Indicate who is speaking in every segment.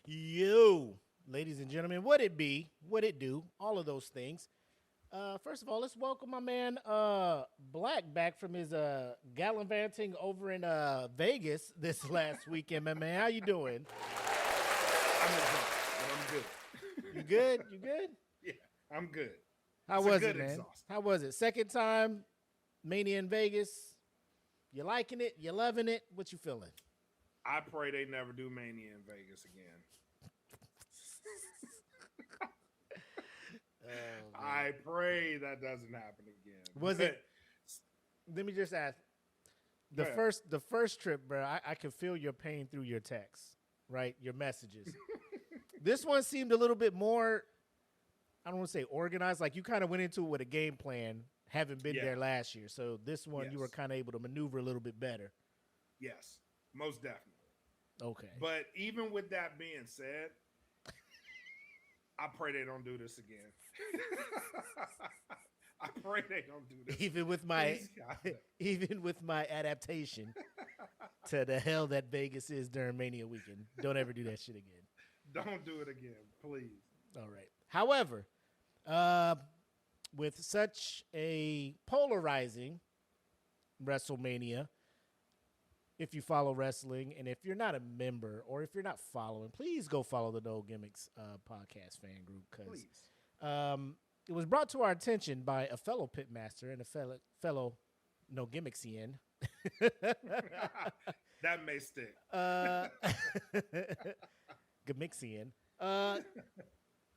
Speaker 1: Yo, ladies and gentlemen, what it be, what it do, all of those things. First of all, let's welcome my man Black back from his gallivanting over in Vegas this last weekend, my man. How you doing?
Speaker 2: I'm exhausted, but I'm good.
Speaker 1: You good? You good?
Speaker 2: Yeah, I'm good.
Speaker 1: How
Speaker 2: It's a
Speaker 1: was
Speaker 2: good
Speaker 1: it, man?
Speaker 2: exhaust.
Speaker 1: How was it? Second time Mania in Vegas. You liking it? You loving it? What you feeling?
Speaker 2: I pray they never do Mania in Vegas again. I pray that doesn't happen again.
Speaker 1: Was it? Let me just ask. The first trip, bro, I could feel your pain through your texts, right? Your messages. This one seemed a little bit more, I don't want to say organized. Like you kind of went into it with a game plan, having been there last year. So this one, you were kind of able to maneuver a little bit better.
Speaker 2: Yes, most definitely.
Speaker 1: Okay.
Speaker 2: But even with that being said, I pray they don't do this again. I pray they don't do this.
Speaker 1: Even with my adaptation to the hell that Vegas is during Mania weekend. Don't ever do that shit again.
Speaker 2: Don't do it again, please.
Speaker 1: All right. However, with such a polarizing WrestleMania, if you follow wrestling, and if you're not a member or if you're not following, please go follow the No Gimmicks podcast fan group because it was brought to our attention by a fellow Pitmaster and a fellow No Gimmicksian.
Speaker 2: That may stick.
Speaker 1: Gimmicksian.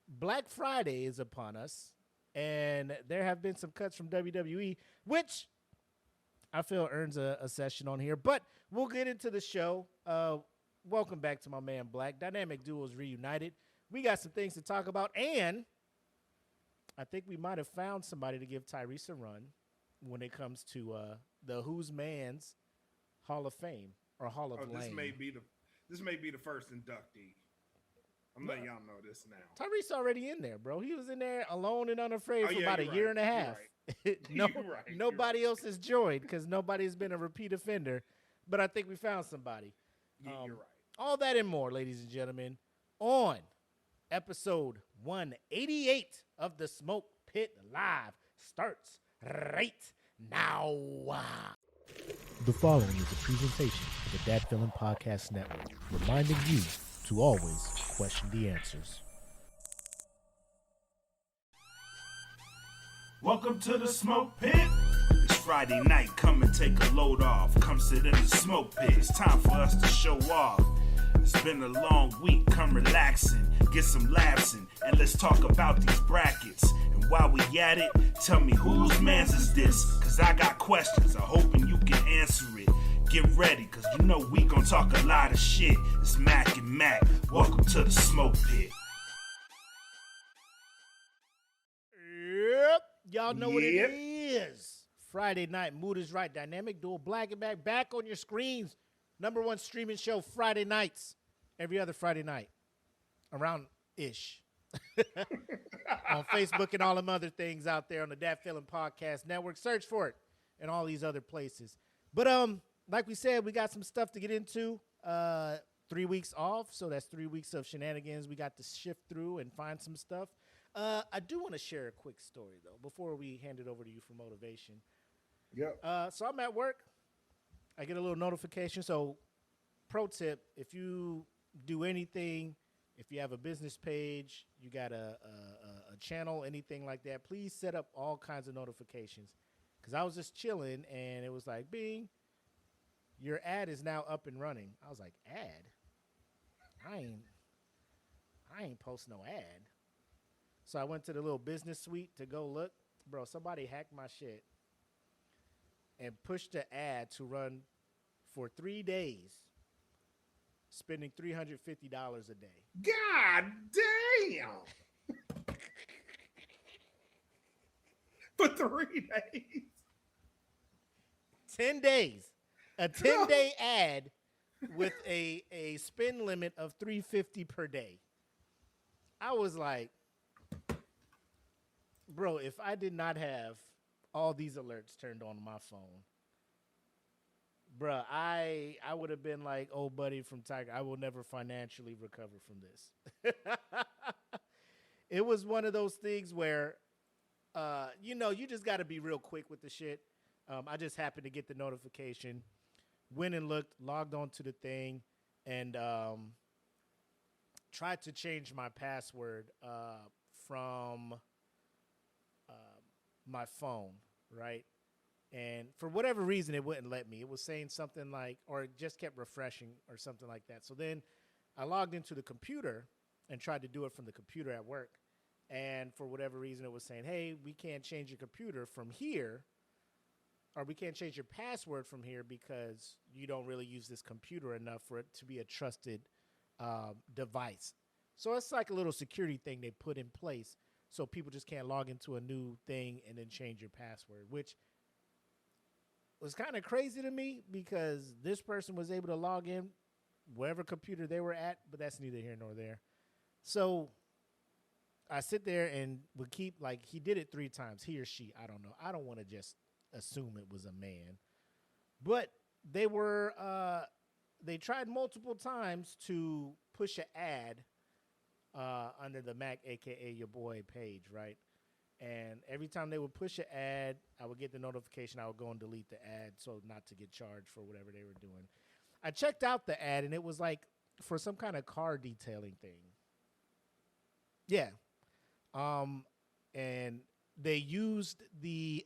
Speaker 1: Black Friday is upon us, and there have been some cuts from WWE, which I feel earns a session on here, but we'll get into the show. Welcome back to my man Black. Dynamic Duos reunited. We got some things to talk about, and I think we might have found somebody to give Tyrese a run when it comes to the Who's Man's Hall of Fame or Hall of Lame.
Speaker 2: This may be the first inductee. I'm letting y'all know this now.
Speaker 1: Tyrese already in there, bro. He was in there alone and unafraid for about a year and a half. Nobody else has joined because nobody's been a repeat offender. But I think we found somebody.
Speaker 2: You're right.
Speaker 1: All that and more, ladies and gentlemen, on episode 188 of the Smoke Pit Live starts right now. The following is a presentation of the Dat Villain Podcast Network, reminding you to always question the answers.
Speaker 3: Welcome to the Smoke Pit. It's Friday night, come and take a load off. Come sit in the smoke pit, it's time for us to show off. It's been a long week, come relaxing, get some laughs in, and let's talk about these brackets. And while we at it, tell me whose man's is this? Cause I got questions, I'm hoping you can answer it. Get ready, cause you know we gon' talk a lot of shit. It's Mac and Mac, welcome to the Smoke Pit.
Speaker 1: Yep, y'all know what it is. Friday night, mood is right. Dynamic Duo, Black and back on your screens. Number one streaming show Friday nights. Every other Friday night. Around-ish. On Facebook and all them other things out there on the Dat Villain Podcast Network. Search for it and all these other places. But like we said, we got some stuff to get into. 3 weeks off, so that's 3 weeks of shenanigans we got to shift through and find some stuff. I do want to share a quick story, though, before we hand it over to you for motivation.
Speaker 2: Yep.
Speaker 1: So I'm at work. I get a little notification. So pro tip, if you do anything, if you have a business page, you got a channel, anything like that, please set up all kinds of notifications. Because I was just chilling, and it was like, bing, your ad is now up and running. I was like, ad? I ain't post no ad. So I went to the little business suite to go look. Bro, somebody hacked my shit and pushed the ad to run for 3 days, spending $350 a day.
Speaker 2: God damn! For 3 days.
Speaker 1: 10 days. A 10-day ad with a spend limit of $350 per day. I was like, bro, if I did not have all these alerts turned on my phone, Bruh, I would have been like, "Oh, buddy from Tiger, I will never financially recover from this." It was one of those things where, you just got to be real quick with the shit. I just happened to get the notification, went and looked, logged onto the thing, and tried to change my password from my phone, right? And for whatever reason, it wouldn't let me. It was saying something like, or it just kept refreshing or something like that. So then I logged into the computer and tried to do it from the computer at work. And for whatever reason, it was saying, hey, we can't change your computer from here, or we can't change your password from here because you don't really use this computer enough for it to be a trusted device. So it's like a little security thing they put in place so people just can't log into a new thing and then change your password, which was kind of crazy to me because this person was able to log in wherever computer they were at, but that's neither here nor there. So I sit there and would keep, like, he did it 3 times, he or she, I don't know. I don't want to just assume it was a man. But they were, they tried multiple times to push an ad under the Mac, a.k.a. your boy page, right? And every time they would push an ad, I would get the notification. I would go and delete the ad so not to get charged for whatever they were doing. I checked out the ad, and it was like for some kind of car detailing thing. Yeah. And they used the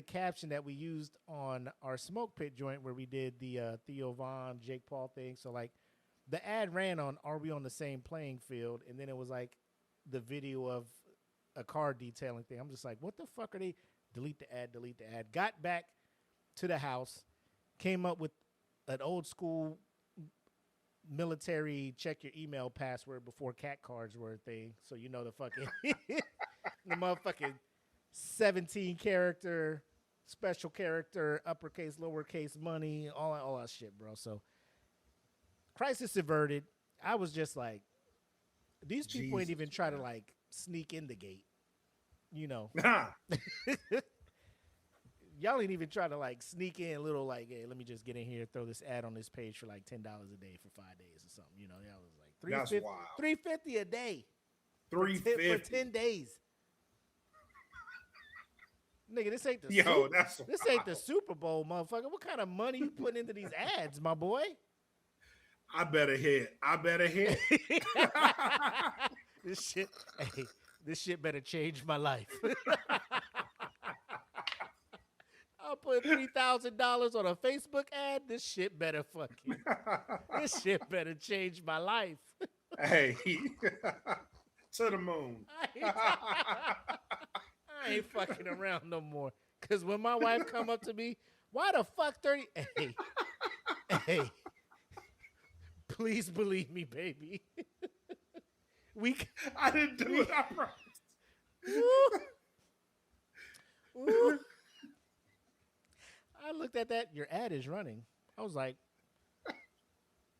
Speaker 1: caption that we used on our smoke pit joint where we did the Theo Von, Jake Paul thing. So, like, the ad ran on Are We on the Same Playing Field? And then it was like the video of a car detailing thing. I'm just like, what the fuck are they? Delete the ad. Got back to the house, came up with an old school military check your email password before cat cards were a thing. So you know the fucking the motherfucking 17 character, special character, uppercase, lowercase money, all that shit, bro. So crisis averted. I was just like, these people ain't even try to like sneak in the gate, you know. Y'all ain't even try to like sneak in a little, like, hey, let me just get in here, throw this ad on this page for like $10 a day for 5 days or something. You know, y'all was like $350 a day.
Speaker 2: $350
Speaker 1: for 10 days. Nigga, this ain't the this ain't the Super Bowl, motherfucker. What kind of money you putting into these ads, my boy?
Speaker 2: I better hit.
Speaker 1: This shit better change my life. I'll put $3,000 on a Facebook ad. This shit better change my life.
Speaker 2: Hey, to the moon.
Speaker 1: I ain't fucking around no more. Cause when my wife come up to me, why the fuck 30? Hey, please believe me, baby.
Speaker 2: I didn't do it. I promise.
Speaker 1: Ooh. I looked at that. Your ad is running. I was like,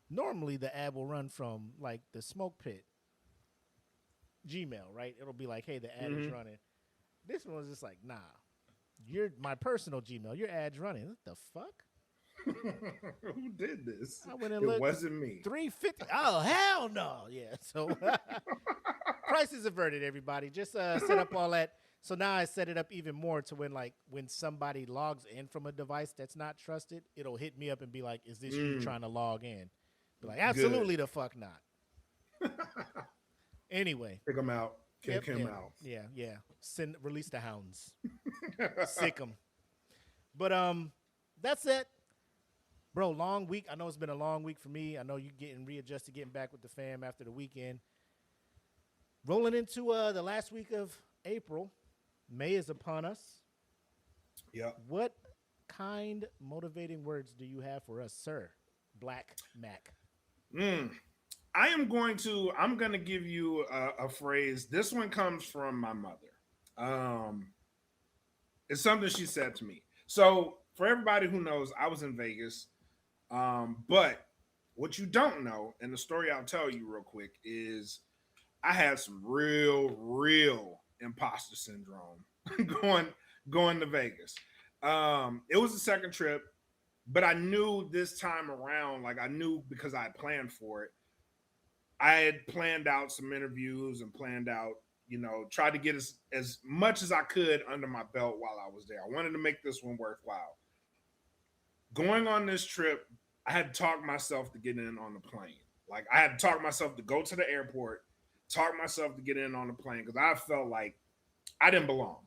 Speaker 1: normally the ad will run from like the smoke pit Gmail, right? It'll be like, hey, the ad is running. This one was just like, nah, you're my personal Gmail. Your ad's running. What the fuck?
Speaker 2: Who did this?
Speaker 1: I went and looked.
Speaker 2: It wasn't me.
Speaker 1: $350. Oh, hell no. Yeah. So crisis averted, everybody. Just set up all that. So now I set it up even more to when somebody logs in from a device that's not trusted, it'll hit me up and be like, is this you trying to log in? Be like, absolutely the fuck not. Anyway.
Speaker 2: Kick him out. Kick him out.
Speaker 1: Yeah. Release the hounds. Sick them. But that's it. Bro, long week. I know it's been a long week for me. I know you getting readjusted, getting back with the fam after the weekend. Rolling into the last week of April. May is upon us.
Speaker 2: Yeah.
Speaker 1: What kind motivating words do you have for us, sir? Black Mac.
Speaker 2: I'm going to give you a phrase. This one comes from my mother. It's something she said to me. So for everybody who knows, I was in Vegas. But what you don't know, and the story I'll tell you real quick, is I had some real imposter syndrome going to Vegas. It was the second trip. But I knew this time around, like I knew because I had planned for it. I had planned out some interviews and planned out, tried to get as much as I could under my belt while I was there. I wanted to make this one worthwhile. Going on this trip, I had to talk myself to get in on the plane. Like I had to talk myself to go to the airport, talk myself to get in on the plane because I felt like I didn't belong.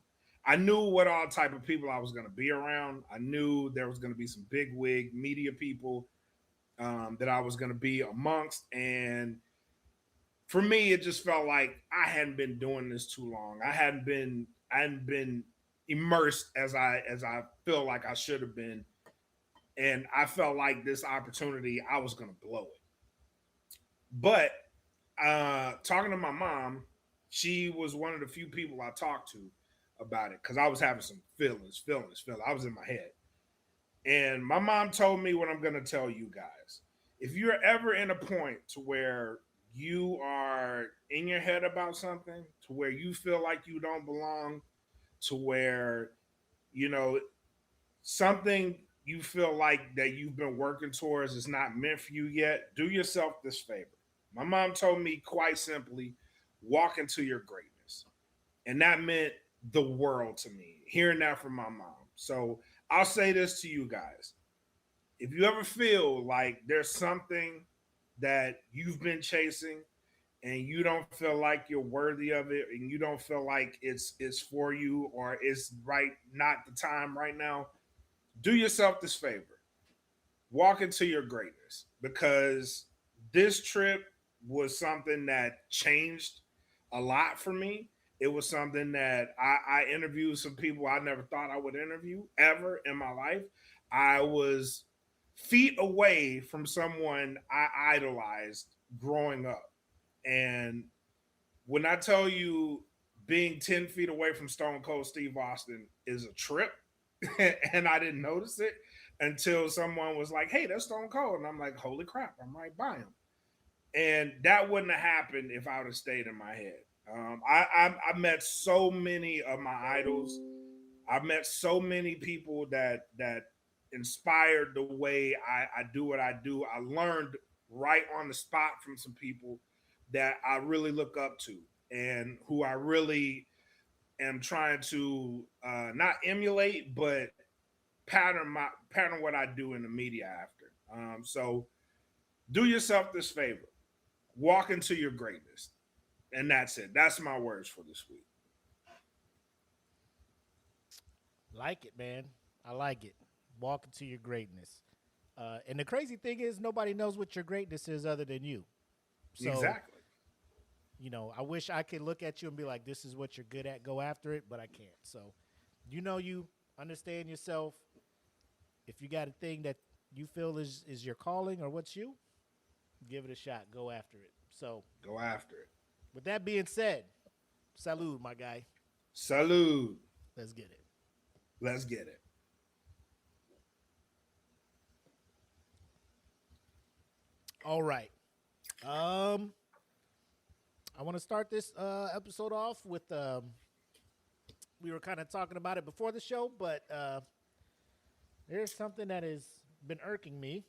Speaker 2: I knew what all type of people I was going to be around. I knew there was going to be some big wig media people that I was going to be amongst, and for me, it just felt like I hadn't been doing this too long. I hadn't been immersed as I feel like I should have been, and I felt like this opportunity I was going to blow it. But talking to my mom, she was one of the few people I talked to about it because I was having some feelings. I was in my head. And my mom told me what I'm going to tell you guys. If you're ever in a point to where you are in your head about something, to where you feel like you don't belong, to where, something you feel like that you've been working towards is not meant for you yet, do yourself this favor. My mom told me quite simply, walk into your greatness. And that meant the world to me, hearing that from my mom. So I'll say this to you guys. If you ever feel like there's something that you've been chasing and you don't feel like you're worthy of it and you don't feel like it's for you or it's not the time right now, do yourself this favor. Walk into your greatness, because this trip was something that changed a lot for me. It was something that I interviewed some people I never thought I would interview ever in my life. I was feet away from someone I idolized growing up. And when I tell you being 10 feet away from Stone Cold Steve Austin is a trip, and I didn't notice it until someone was like, hey, that's Stone Cold. And I'm like, holy crap, I'm right by him. And that wouldn't have happened if I would have stayed in my head. I met so many of my idols. I met so many people that inspired the way I do what I do. I learned right on the spot from some people that I really look up to and who I really am trying to not emulate, but pattern what I do in the media after. So do yourself this favor. Walk into your greatness. And that's it. That's my words for this week.
Speaker 1: Like it, man. I like it. Walk into your greatness. And the crazy thing is, nobody knows what your greatness is other than you. So,
Speaker 2: exactly.
Speaker 1: I wish I could look at you and be like, this is what you're good at, go after it, but I can't. So, you understand yourself. If you got a thing that you feel is your calling or what's you, give it a shot. Go after it. So,
Speaker 2: go after it.
Speaker 1: With that being said, salud, my guy.
Speaker 2: Salud.
Speaker 1: Let's get it.
Speaker 2: Let's get it.
Speaker 1: All right. I want to start this episode off with we were kind of talking about it before the show, but there's something that has been irking me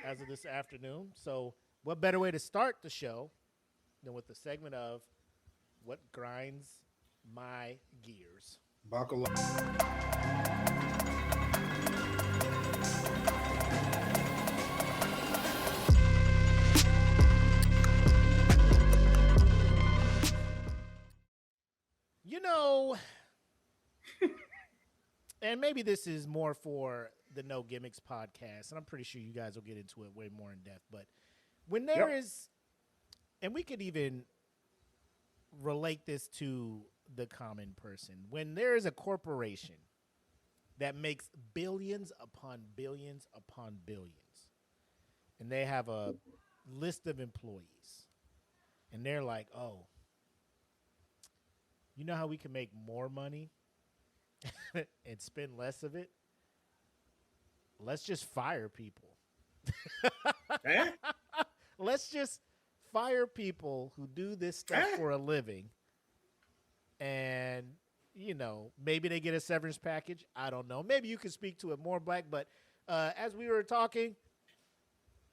Speaker 1: as of this afternoon. So what better way to start the show than with the segment of what grinds my gears?
Speaker 2: Buckle up.
Speaker 1: And maybe this is more for the No Gimmicks podcast, and I'm pretty sure you guys will get into it way more in depth, but when there is, and we could even relate this to the common person, when there is a corporation that makes billions upon billions upon billions, and they have a list of employees, and they're like, oh, you know how we can make more money and spend less of it? Let's just fire people. Let's just fire people who do this stuff for a living. And, maybe they get a severance package. I don't know. Maybe you can speak to it more, Black. But As we were talking,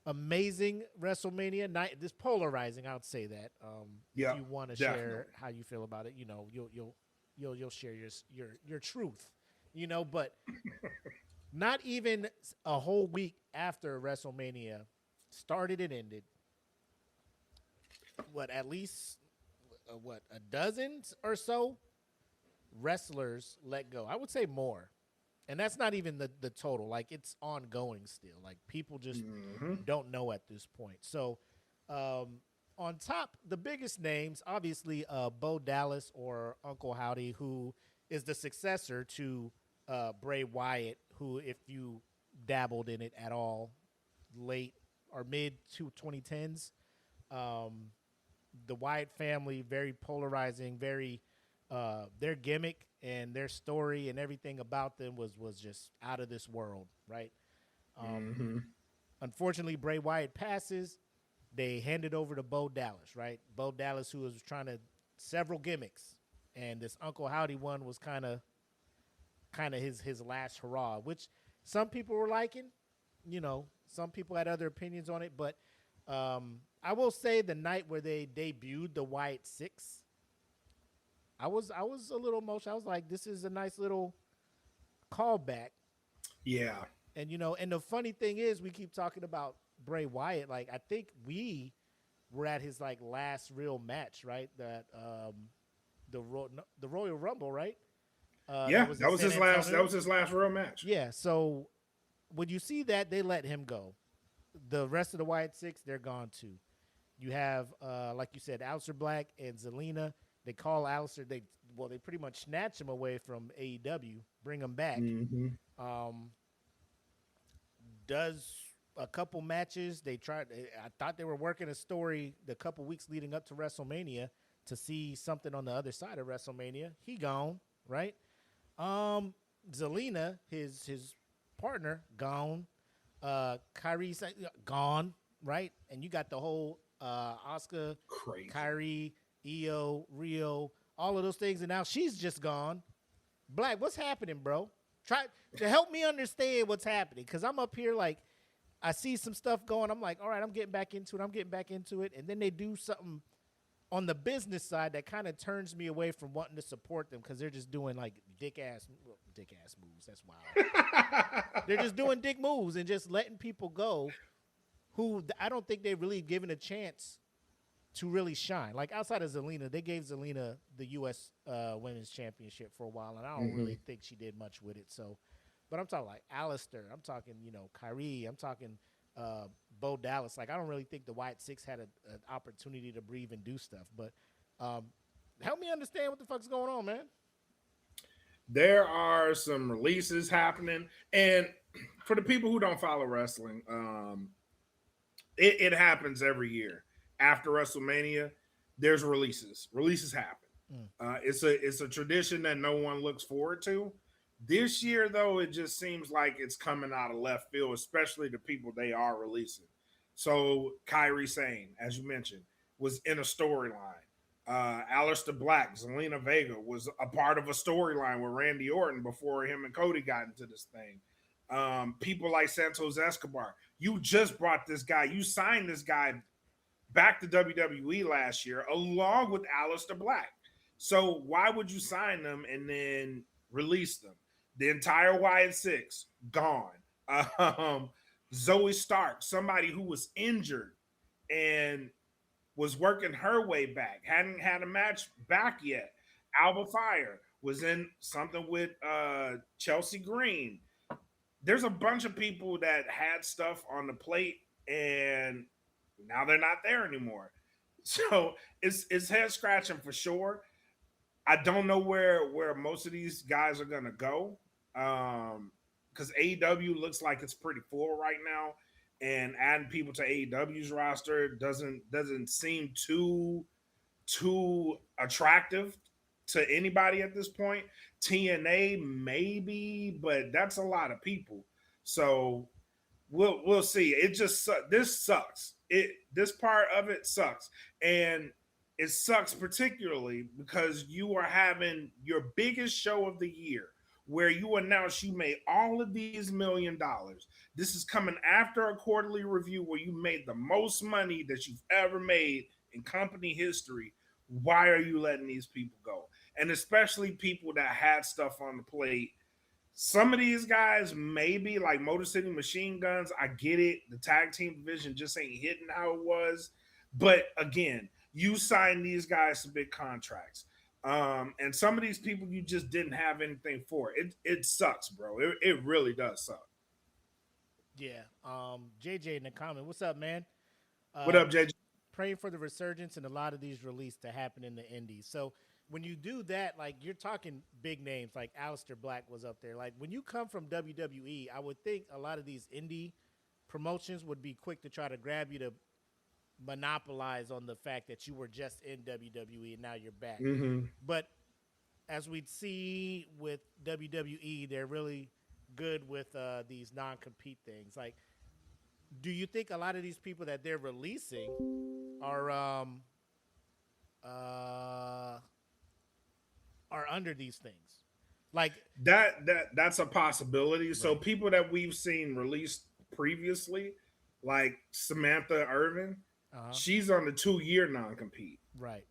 Speaker 1: amazing WrestleMania night. This polarizing, I would say that.
Speaker 2: Yeah,
Speaker 1: if you want to
Speaker 2: definitely.
Speaker 1: share how you feel about it, you know, you'll share your truth, you know. But not even a whole week after WrestleMania started and ended, at least a dozen or so wrestlers let go. I would say more. And that's not even the total. Like, it's ongoing still. Like, people just don't know at this point. So, on top, the biggest names, obviously, Bo Dallas or Uncle Howdy, who is the successor to Bray Wyatt, who, if you dabbled in it at all, late or mid to 2010s, the Wyatt family, very polarizing, very their gimmick and their story and everything about them was just out of this world, right? Unfortunately, Bray Wyatt passes. They hand it over to Bo Dallas, right? Bo Dallas, who was trying to several gimmicks, and this Uncle Howdy one was kind of his last hurrah, which some people were liking. You know, some people had other opinions on it, but I will say the night where they debuted the Wyatt Six, I was a little emotional. I was like, this is a nice little callback.
Speaker 2: Yeah.
Speaker 1: And, you know, and the funny thing is, we keep talking about Bray Wyatt. Like, I think we were at his, like, last real match, right? That the Royal Rumble, right?
Speaker 2: That was his last real match.
Speaker 1: Yeah, so when you see that, they let him go. The rest of the Wyatt Six, they're gone too. You have, like you said, Aleister Black and Zelina. They call Aleister. They pretty much snatch him away from AEW, bring him back. Does a couple matches. I thought they were working a story the couple weeks leading up to WrestleMania to see something on the other side of WrestleMania. He gone, right? Zelina, his partner, gone. Tyrese, gone, right? And you got the whole Asuka, Kyrie, Io, Rio, all of those things, and now she's just gone. Black, what's happening, bro? Try to help me understand what's happening, because I'm up here like, I see some stuff going. I'm like, all right, I'm getting back into it. And then they do something on the business side that kind of turns me away from wanting to support them, because they're just doing like dick ass moves. That's wild. They're just doing dick moves and just letting people go who I don't think they've really given a chance to really shine. Like, outside of Zelina, they gave Zelina the U.S. Women's Championship for a while, and I don't really think she did much with it. So, but I'm talking like Aleister. I'm talking, Kyrie. I'm talking Bo Dallas. Like, I don't really think the Wyatt Six had an opportunity to breathe and do stuff. But help me understand what the fuck's going on, man.
Speaker 2: There are some releases happening, and for the people who don't follow wrestling, it happens every year. After WrestleMania, there's releases. Releases happen. It's a tradition that no one looks forward to. This year, though, it just seems like it's coming out of left field, especially the people they are releasing. So Kyrie Sane, as you mentioned, was in a storyline. Aleister Black, Zelina Vega was a part of a storyline with Randy Orton before him and Cody got into this thing. People like Santos Escobar. You just brought this guy. You signed this guy back to WWE last year, along with Aleister Black. So why would you sign them and then release them? The entire Wyatt Six, gone. Zoe Stark, somebody who was injured and was working her way back, hadn't had a match back yet. Alba Fire was in something with Chelsea Green. There's a bunch of people that had stuff on the plate, and now they're not there anymore. So it's head scratching for sure. I don't know where most of these guys are gonna go, because AEW looks like it's pretty full right now, and adding people to AEW's roster doesn't seem too attractive to anybody at this point. TNA maybe, but that's a lot of people. So we'll see. It just this sucks. This part of it sucks, and it sucks particularly because you are having your biggest show of the year where you announce you made all of these $1 million. This is coming after a quarterly review where you made the most money that you've ever made in company history. Why are you letting these people go? And especially people that had stuff on the plate. Some of these guys, maybe like Motor City Machine Guns, I get it. The tag team division just ain't hitting how it was. But again, you signed these guys to big contracts. And some of these people you just didn't have anything for. It sucks, bro. It really does suck.
Speaker 1: Yeah. JJ in the comment, what's up, man?
Speaker 2: What up, JJ?
Speaker 1: Praying for the resurgence and a lot of these releases to happen in the indies. So when you do that, like you're talking big names, like Aleister Black was up there. Like when you come from WWE, I would think a lot of these indie promotions would be quick to try to grab you to monopolize on the fact that you were just in WWE and now you're back.
Speaker 2: Mm-hmm.
Speaker 1: But as we'd see with WWE, they're really good with these non-compete things. Like, do you think a lot of these people that they're releasing are under these things? Like
Speaker 2: that's a possibility. Right. So people that we've seen released previously, like Samantha Irvin, she's on the 2-year non-compete.
Speaker 1: Right.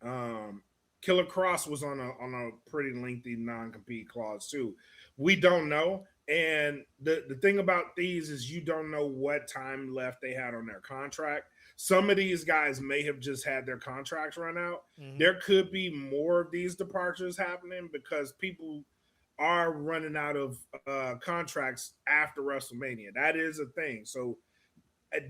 Speaker 2: Killer Cross was on a pretty lengthy non-compete clause too. We don't know. And the thing about these is you don't know what time left they had on their contract. Some of these guys may have just had their contracts run out. Mm-hmm. There could be more of these departures happening because people are running out of contracts after WrestleMania. That is a thing. So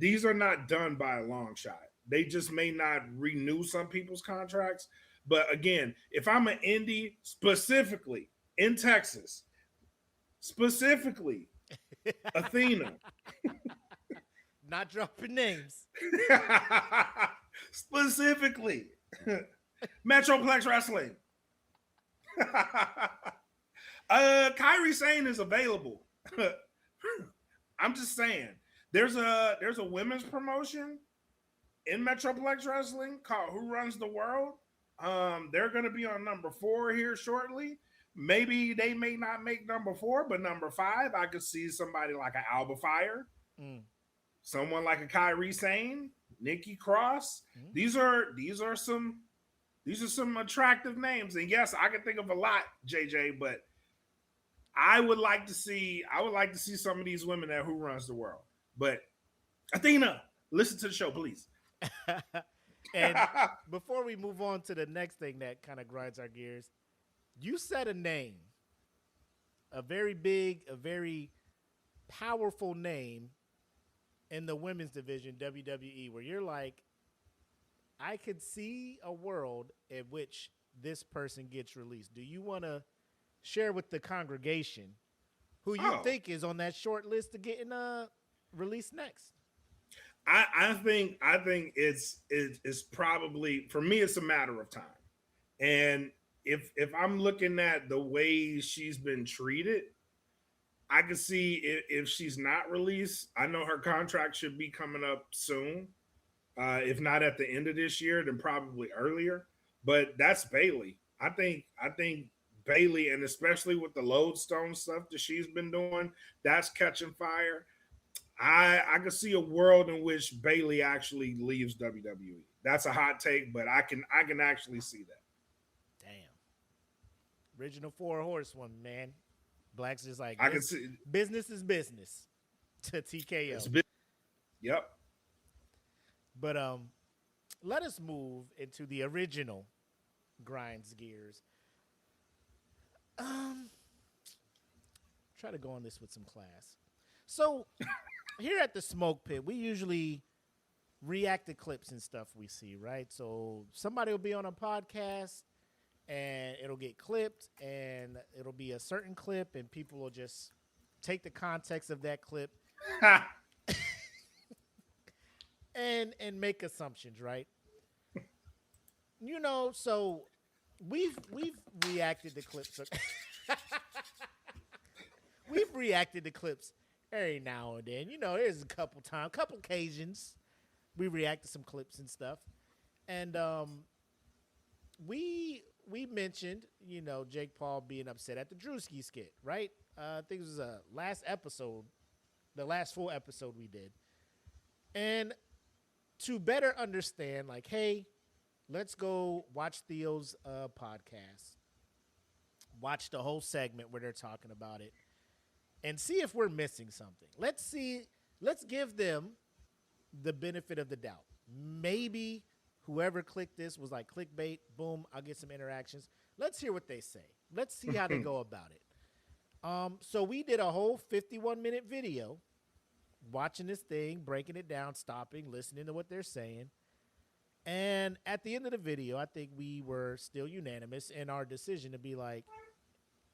Speaker 2: these are not done by a long shot. They just may not renew some people's contracts. But again, if I'm an indie specifically in Texas, specifically Athena,
Speaker 1: not dropping names,
Speaker 2: specifically Metroplex Wrestling, Kairi Sane is available. I'm just saying there's a women's promotion in Metroplex Wrestling called Who Runs the World. They're going to be on number 4 here shortly. Maybe they may not make number 4, but number 5, I could see somebody like an Alba Fire, someone like a Kairi Sane, Nikki Cross. These are some attractive names, and yes, I can think of a lot, JJ. But I would like to see some of these women at Who Runs the World. But Athena, listen to the show, please.
Speaker 1: And before we move on to the next thing that kind of grinds our gears, you said a name, a very big, a very powerful name in the women's division, WWE, where you're like, I could see a world in which this person gets released. Do you want to share with the congregation who you think is on that short list of getting released next?
Speaker 2: I think it's probably, for me, it's a matter of time. And if I'm looking at the way she's been treated, I can see if she's not released. I know her contract should be coming up soon. If not at the end of this year, then probably earlier. But that's Bayley. I think Bayley, and especially with the Lodestone stuff that she's been doing, that's catching fire. I can see a world in which Bayley actually leaves WWE. That's a hot take, but I can actually see that.
Speaker 1: Damn. Original 4 horsewoman, man. Black's just like,
Speaker 2: I can see
Speaker 1: business is business to TKO.
Speaker 2: Yep.
Speaker 1: But let us move into the original grinds gears. Try to go on this with some class. So here at the Smoke Pit, we usually react to clips and stuff we see, right? So somebody will be on a podcast and it'll get clipped and it'll be a certain clip and people will just take the context of that clip and make assumptions, right? You know, so we've reacted to clips. We've reacted to clips every now and then. You know, there's a couple occasions we react to some clips and stuff. And we we mentioned, Jake Paul being upset at the Drewski skit, right? I think it was last episode, the last full episode we did. And to better understand, like, hey, let's go watch Theo's podcast, watch the whole segment where they're talking about it, and see if we're missing something. Let's give them the benefit of the doubt. Maybe whoever clicked this was like clickbait, boom, I'll get some interactions. Let's hear what they say. Let's see how they go about it. So we did a whole 51-minute video watching this thing, breaking it down, stopping, listening to what they're saying. And at the end of the video, I think we were still unanimous in our decision to be like,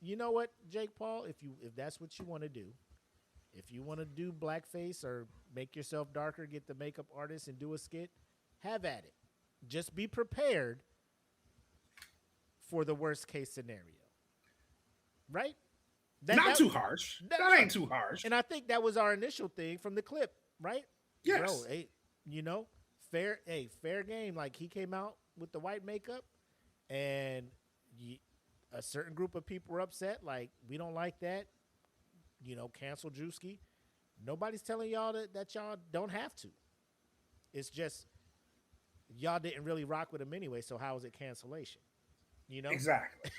Speaker 1: you know what, Jake Paul, if that's what you want to do, if you want to do blackface or make yourself darker, get the makeup artist and do a skit, have at it. Just be prepared for the worst case scenario. Right?
Speaker 2: Not too harsh. That ain't too harsh.
Speaker 1: And I think that was our initial thing from the clip, right?
Speaker 2: Yes.
Speaker 1: Bro, hey, fair game. Like, he came out with the white makeup, and a certain group of people were upset. Like, we don't like that. Cancel Drewski. Nobody's telling y'all that y'all don't have to. It's just y'all didn't really rock with him anyway, so how is it cancellation?
Speaker 2: Exactly.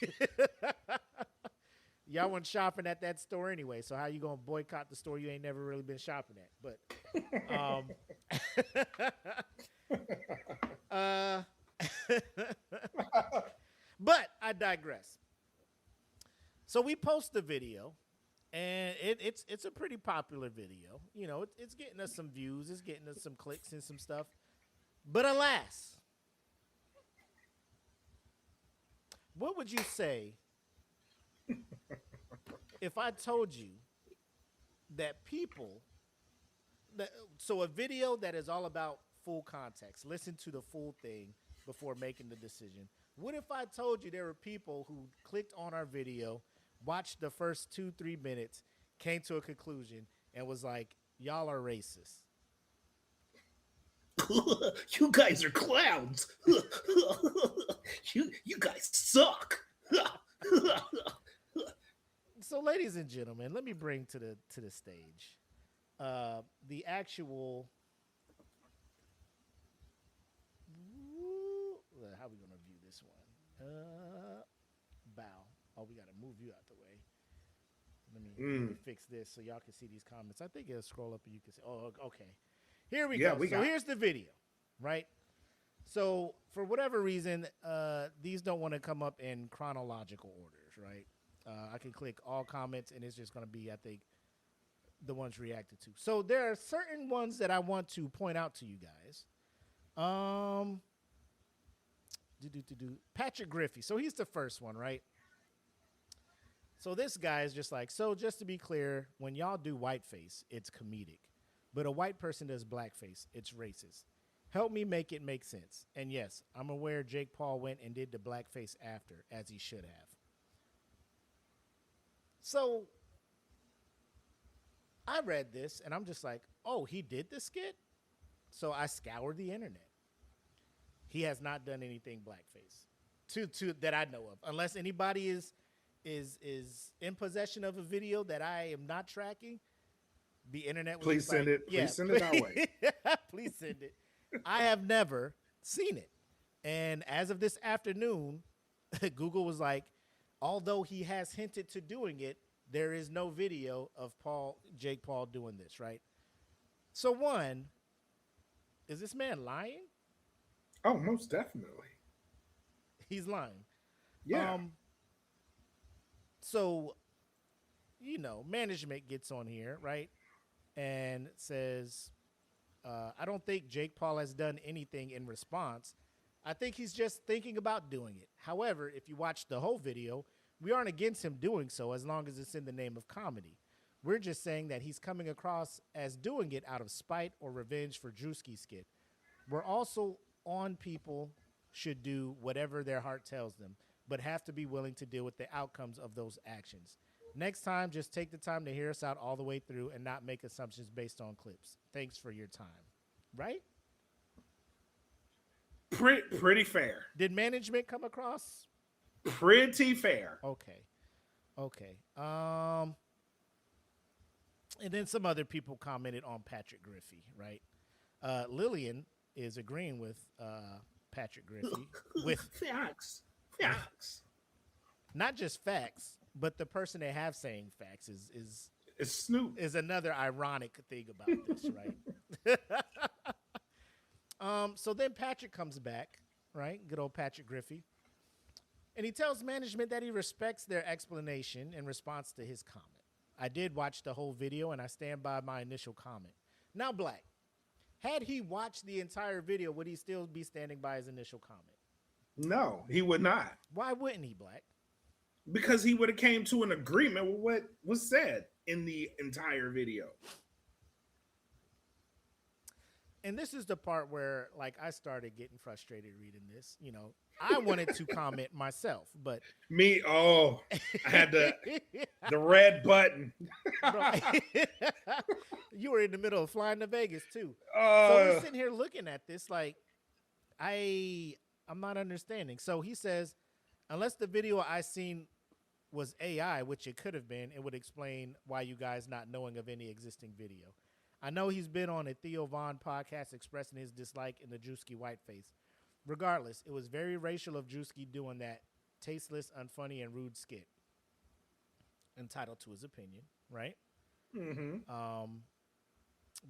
Speaker 1: Y'all weren't shopping at that store anyway, so how you gonna boycott the store you ain't never really been shopping at? But I digress. So we post the video, and it's a pretty popular video. It's getting us some views, it's getting us some clicks and some stuff. But alas, what would you say if I told you that so a video that is all about full context, listen to the full thing before making the decision. What if I told you there were people who clicked on our video, watched the first 2-3 minutes, came to a conclusion, and was like, y'all are racist?
Speaker 4: You guys are clowns. You guys suck.
Speaker 1: So, ladies and gentlemen, let me bring to the stage the actual. How are we gonna view this one? Bow. Oh, we gotta move you out the way. Let me fix this so y'all can see these comments. I think it'll scroll up and you can see. Oh, okay. Here we go. So here's the video, right? So for whatever reason, these don't want to come up in chronological orders, right? I can click all comments, and it's just going to be, I think, the ones reacted to. So there are certain ones that I want to point out to you guys. Patrick Griffey. So he's the first one, right? So this guy is just like, so just to be clear, when y'all do whiteface, it's comedic. But a white person does blackface, it's racist. Help me make it make sense. And yes, I'm aware Jake Paul went and did the blackface after, as he should have. So I read this, and I'm just like, oh, he did the skit? So I scoured the internet. He has not done anything blackface to that I know of, unless anybody is in possession of a video that I am not tracking. The internet.
Speaker 2: Please send it.
Speaker 1: Yeah,
Speaker 2: please send it our way.
Speaker 1: Please send it. I have never seen it, and as of this afternoon, Google was like, although he has hinted to doing it, there is no video of Jake Paul doing this, right? So one, is this man lying?
Speaker 2: Oh, most definitely.
Speaker 1: He's lying.
Speaker 2: Yeah.
Speaker 1: So, management gets on here, right? And says, I don't think Jake Paul has done anything in response. I think he's just thinking about doing it. However, if you watch the whole video, we aren't against him doing so as long as it's in the name of comedy. We're just saying that he's coming across as doing it out of spite or revenge for Drewski's skit. We're also on people should do whatever their heart tells them, but have to be willing to deal with the outcomes of those actions. Next time, just take the time to hear us out all the way through and not make assumptions based on clips. Thanks for your time. Right?
Speaker 2: Pretty fair.
Speaker 1: Did management come across
Speaker 2: Pretty fair.
Speaker 1: Okay. And then some other people commented on Patrick Griffey, right? Lillian is agreeing with Patrick Griffey with
Speaker 4: Facts.
Speaker 1: not just facts, but the person they have saying facts
Speaker 2: It's Snoop.
Speaker 1: is another ironic thing about this, right? So then Patrick comes back, right? Good old Patrick Griffey. And he tells management that he respects their explanation in response to his comment. I did watch the whole video, and I stand by my initial comment. Now, Black, had he watched the entire video, would he still be standing by his initial comment?
Speaker 2: No, he would not.
Speaker 1: Why wouldn't he, Black?
Speaker 2: Because he would have came to an agreement with what was said in the entire video.
Speaker 1: And this is the part where, like, I started getting frustrated reading this. You know, I wanted to comment myself, but
Speaker 2: I had the red button.
Speaker 1: You were in the middle of flying to Vegas too. So we're sitting here looking at this, like, I'm not understanding. So he says, unless the video I seen was AI, which it could have been, it would explain why you guys not knowing of any existing video. I know he's been on a Theo Von podcast expressing his dislike in the Drewski whiteface. Regardless, it was very racial of Drewski doing that tasteless, unfunny, and rude skit. Entitled to his opinion, right?
Speaker 2: Mm-hmm.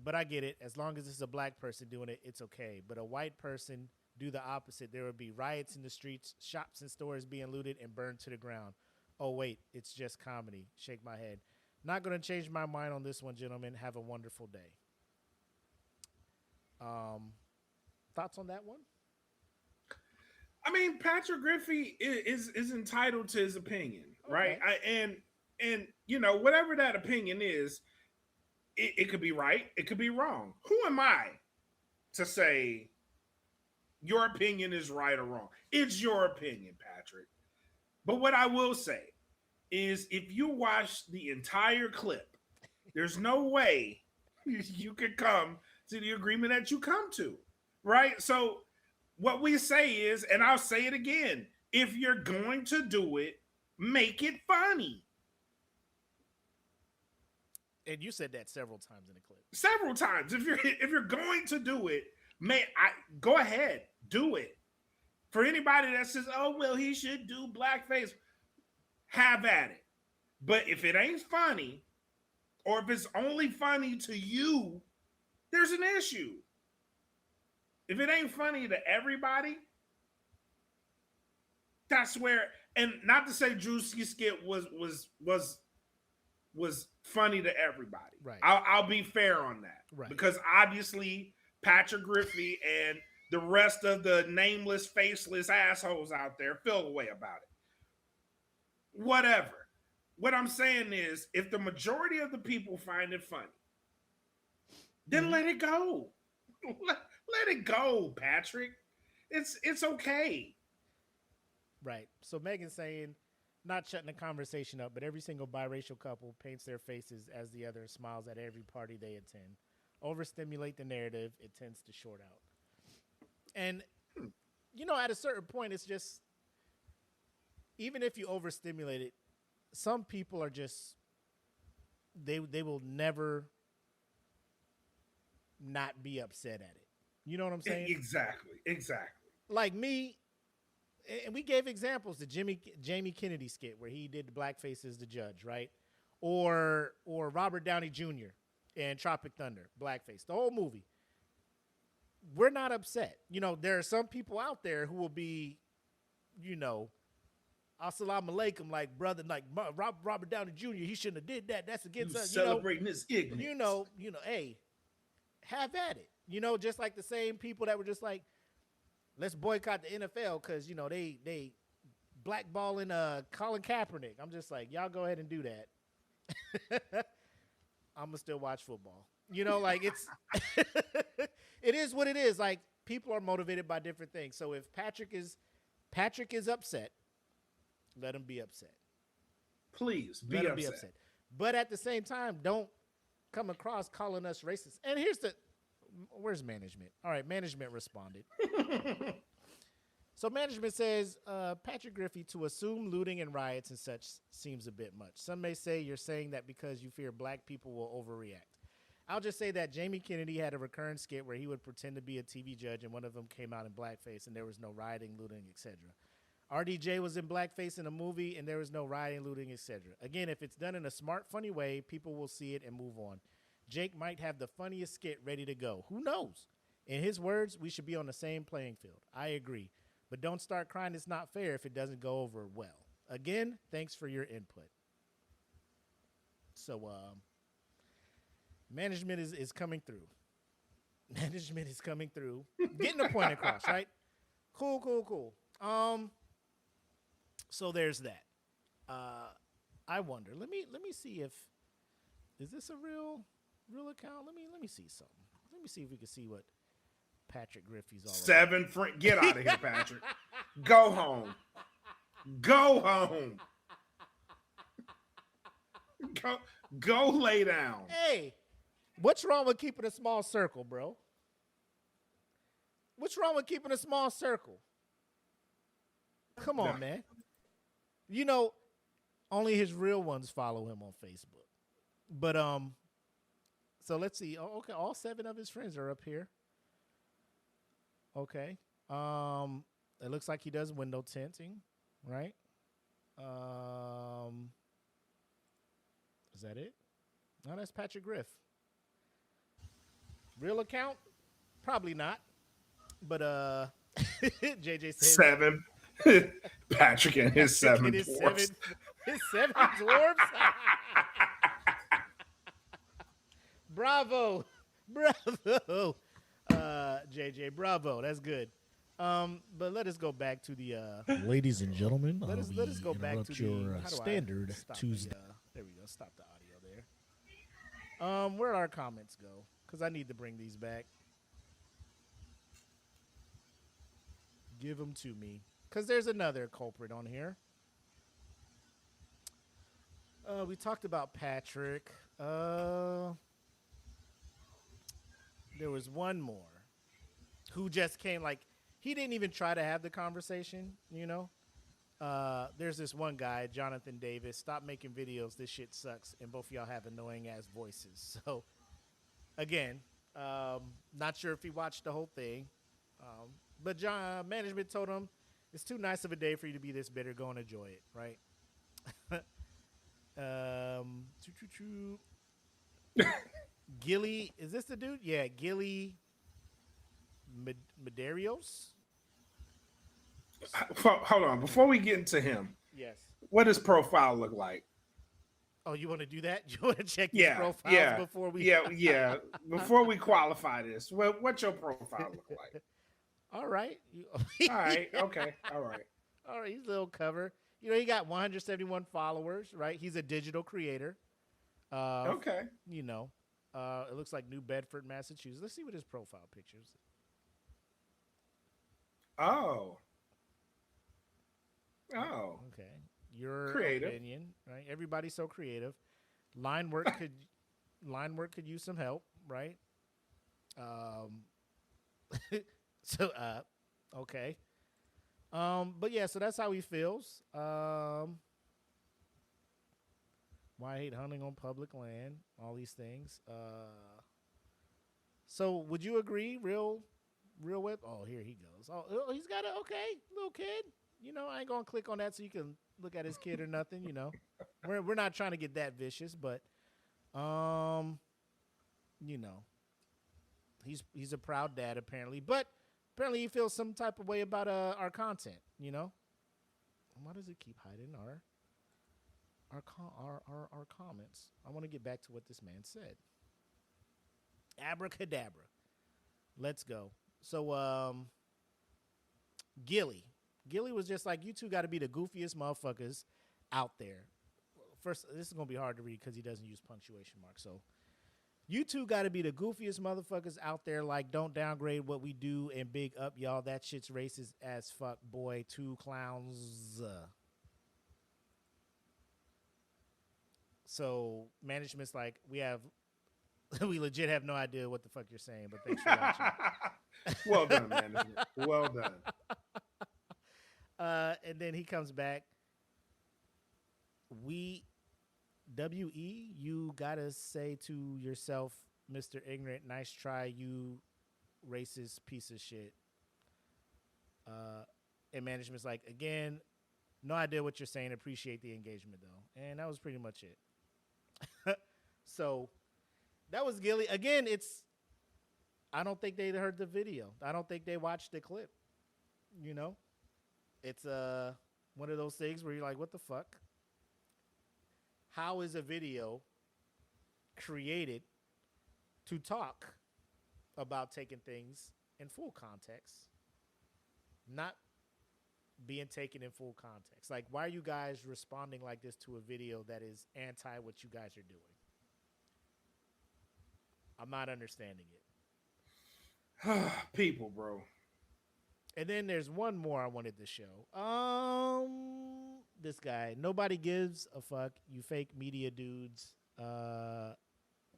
Speaker 1: But I get it. As long as it's a black person doing it, it's okay. But a white person do the opposite. There would be riots in the streets, shops and stores being looted and burned to the ground. Oh, wait, it's just comedy. Shake my head. Not going to change my mind on this one, gentlemen. Have a wonderful day. Thoughts on that one?
Speaker 2: I mean, Patrick Griffey is entitled to his opinion, right? And you know, whatever that opinion is, it could be right, it could be wrong. Who am I to say your opinion is right or wrong? It's your opinion, Patrick. But what I will say is, if you watch the entire clip, there's no way you could come to the agreement that you come to, right? So what we say is, and I'll say it again, if you're going to do it, make it funny.
Speaker 1: And you said that several times in the clip.
Speaker 2: Several times. If you're going to do it, go ahead, do it. For anybody that says, "Oh well, he should do blackface," have at it. But if it ain't funny, or if it's only funny to you, there's an issue. If it ain't funny to everybody, that's where. And not to say Drewski's skit was funny to everybody.
Speaker 1: Right.
Speaker 2: I'll be fair on that.
Speaker 1: Right. Because
Speaker 2: obviously Patrick Griffey and the rest of the nameless, faceless assholes out there feel a way about it. Whatever. What I'm saying is, if the majority of the people find it funny, then let it go. Let it go, Patrick. It's okay.
Speaker 1: Right. So Megan's saying, not shutting the conversation up, but every single biracial couple paints their faces as the other and smiles at every party they attend. Overstimulate the narrative, it tends to short out. And, you know, at a certain point, it's just, even if you overstimulate it, some people are just, they will never not be upset at it. You know what I'm saying?
Speaker 2: Exactly.
Speaker 1: Like me, and we gave examples, the Jamie Kennedy skit where he did the blackface as the judge, right? Or Robert Downey Jr. in Tropic Thunder, blackface, the whole movie. We're not upset. You know, there are some people out there who will be, you know, assalamu alaikum, like brother, like Robert Downey Jr., he shouldn't have did that. That's against us.
Speaker 4: Celebrating his ignorance.
Speaker 1: You know, hey, have at it. You know, just like the same people that were just like, let's boycott the NFL because, you know, they blackballing Colin Kaepernick. I'm just like, y'all go ahead and do that. I'm going to still watch football. You know, like it's it is what it is. Like, people are motivated by different things. So if Patrick is upset, let him be upset.
Speaker 2: Please be
Speaker 1: let him
Speaker 2: upset.
Speaker 1: Be upset. But at the same time, don't come across calling us racist. And here's where's management? All right, management responded. So management says, Patrick Griffey, to assume looting and riots and such seems a bit much. Some may say you're saying that because you fear black people will overreact. I'll just say that Jamie Kennedy had a recurrent skit where he would pretend to be a TV judge and one of them came out in blackface and there was no rioting, looting, etc. RDJ was in blackface in a movie and there was no rioting, looting, etc. Again, if it's done in a smart, funny way, people will see it and move on. Jake might have the funniest skit ready to go. Who knows? In his words, we should be on the same playing field. I agree. But don't start crying it's not fair if it doesn't go over well. Again, thanks for your input. So, management is coming through. Management is coming through. Getting the point across, right? Cool. So there's that. I wonder. Let me see if is this a real account? Let me see something. Let me see if we can see what Patrick Griffey's all about.
Speaker 2: Get out of here, Patrick. Go home. Go home. Go lay down.
Speaker 1: Hey, what's wrong with keeping a small circle, bro? What's wrong with keeping a small circle? Come on, man. You know, only his real ones follow him on Facebook. But so let's see. Oh, okay, all 7 of his friends are up here. Okay. It looks like he does window tinting, right? Is that it? No, that's Patrick Griff. Real account? Probably not. But JJ says
Speaker 2: 7. Patrick and his 7
Speaker 1: his
Speaker 2: dwarfs.
Speaker 1: his 7 dwarves. Bravo. JJ, bravo. That's good. But let us go back to the
Speaker 5: ladies and gentlemen.
Speaker 1: let us go back to
Speaker 5: your
Speaker 1: the how do I
Speaker 5: standard
Speaker 1: stop
Speaker 5: Tuesday.
Speaker 1: there we go. Stop the audio there. Where'd our comments go? Because I need to bring these back. Give them to me. Because there's another culprit on here. We talked about Patrick. There was one more who just came he didn't even try to have the conversation, you know? There's this one guy, Jonathan Davis. Stop making videos. This shit sucks. And both of y'all have annoying ass voices. So, again, not sure if he watched the whole thing. But management told him, it's too nice of a day for you to be this bitter. Go and enjoy it, right? Gilly, is this the dude? Yeah, Gilly Medeiros.
Speaker 2: Hold on. Before we get into him,
Speaker 1: Yes.
Speaker 2: what does profile look like?
Speaker 1: Oh, you want to do that? You want to check his profiles before we?
Speaker 2: Yeah. Before we qualify this, what's your profile look like?
Speaker 1: All right.
Speaker 2: All right. Okay. All right.
Speaker 1: All right. He's a little cover. You know, he got 171 followers, right? He's a digital creator.
Speaker 2: Okay.
Speaker 1: You know, it looks like New Bedford, Massachusetts. Let's see what his profile pictures.
Speaker 2: Oh.
Speaker 1: Okay. Your
Speaker 2: Creative.
Speaker 1: opinion, right? Everybody's so creative. Line work could use some help, right? Okay. But yeah, so that's how he feels. Why I hate hunting on public land, all these things. So would you agree, real whip? Oh, here he goes. Oh, he's got a little kid. You know, I ain't gonna click on that so you can look at his kid or nothing. You know, we're not trying to get that vicious, but you know, he's a proud dad apparently, but apparently he feels some type of way about our content. You know, why does it keep hiding our comments? I want to get back to what this man said. Abracadabra. Let's go. So, Gilly was just like, you two got to be the goofiest motherfuckers out there. First, this is going to be hard to read because he doesn't use punctuation marks. So, you two got to be the goofiest motherfuckers out there. Like, don't downgrade what we do and big up, y'all. That shit's racist as fuck, boy. 2 clowns. So, management's like, we legit have no idea what the fuck you're saying, but thanks for watching.
Speaker 2: Well done, management. Well done.
Speaker 1: And then he comes back. W.E., you gotta say to yourself, Mr. Ignorant, nice try, you racist piece of shit. And management's like, again, no idea what you're saying. Appreciate the engagement, though. And that was pretty much it. So that was Gilly. Again, I don't think they heard the video. I don't think they watched the clip. You know? It's one of those things where you're like, what the fuck? How is a video created to talk about taking things in full context, not being taken in full context? Like, why are you guys responding like this to a video that is anti what you guys are doing? I'm not understanding it.
Speaker 2: People, bro.
Speaker 1: And then there's one more I wanted to show. This guy, nobody gives a fuck. You fake media dudes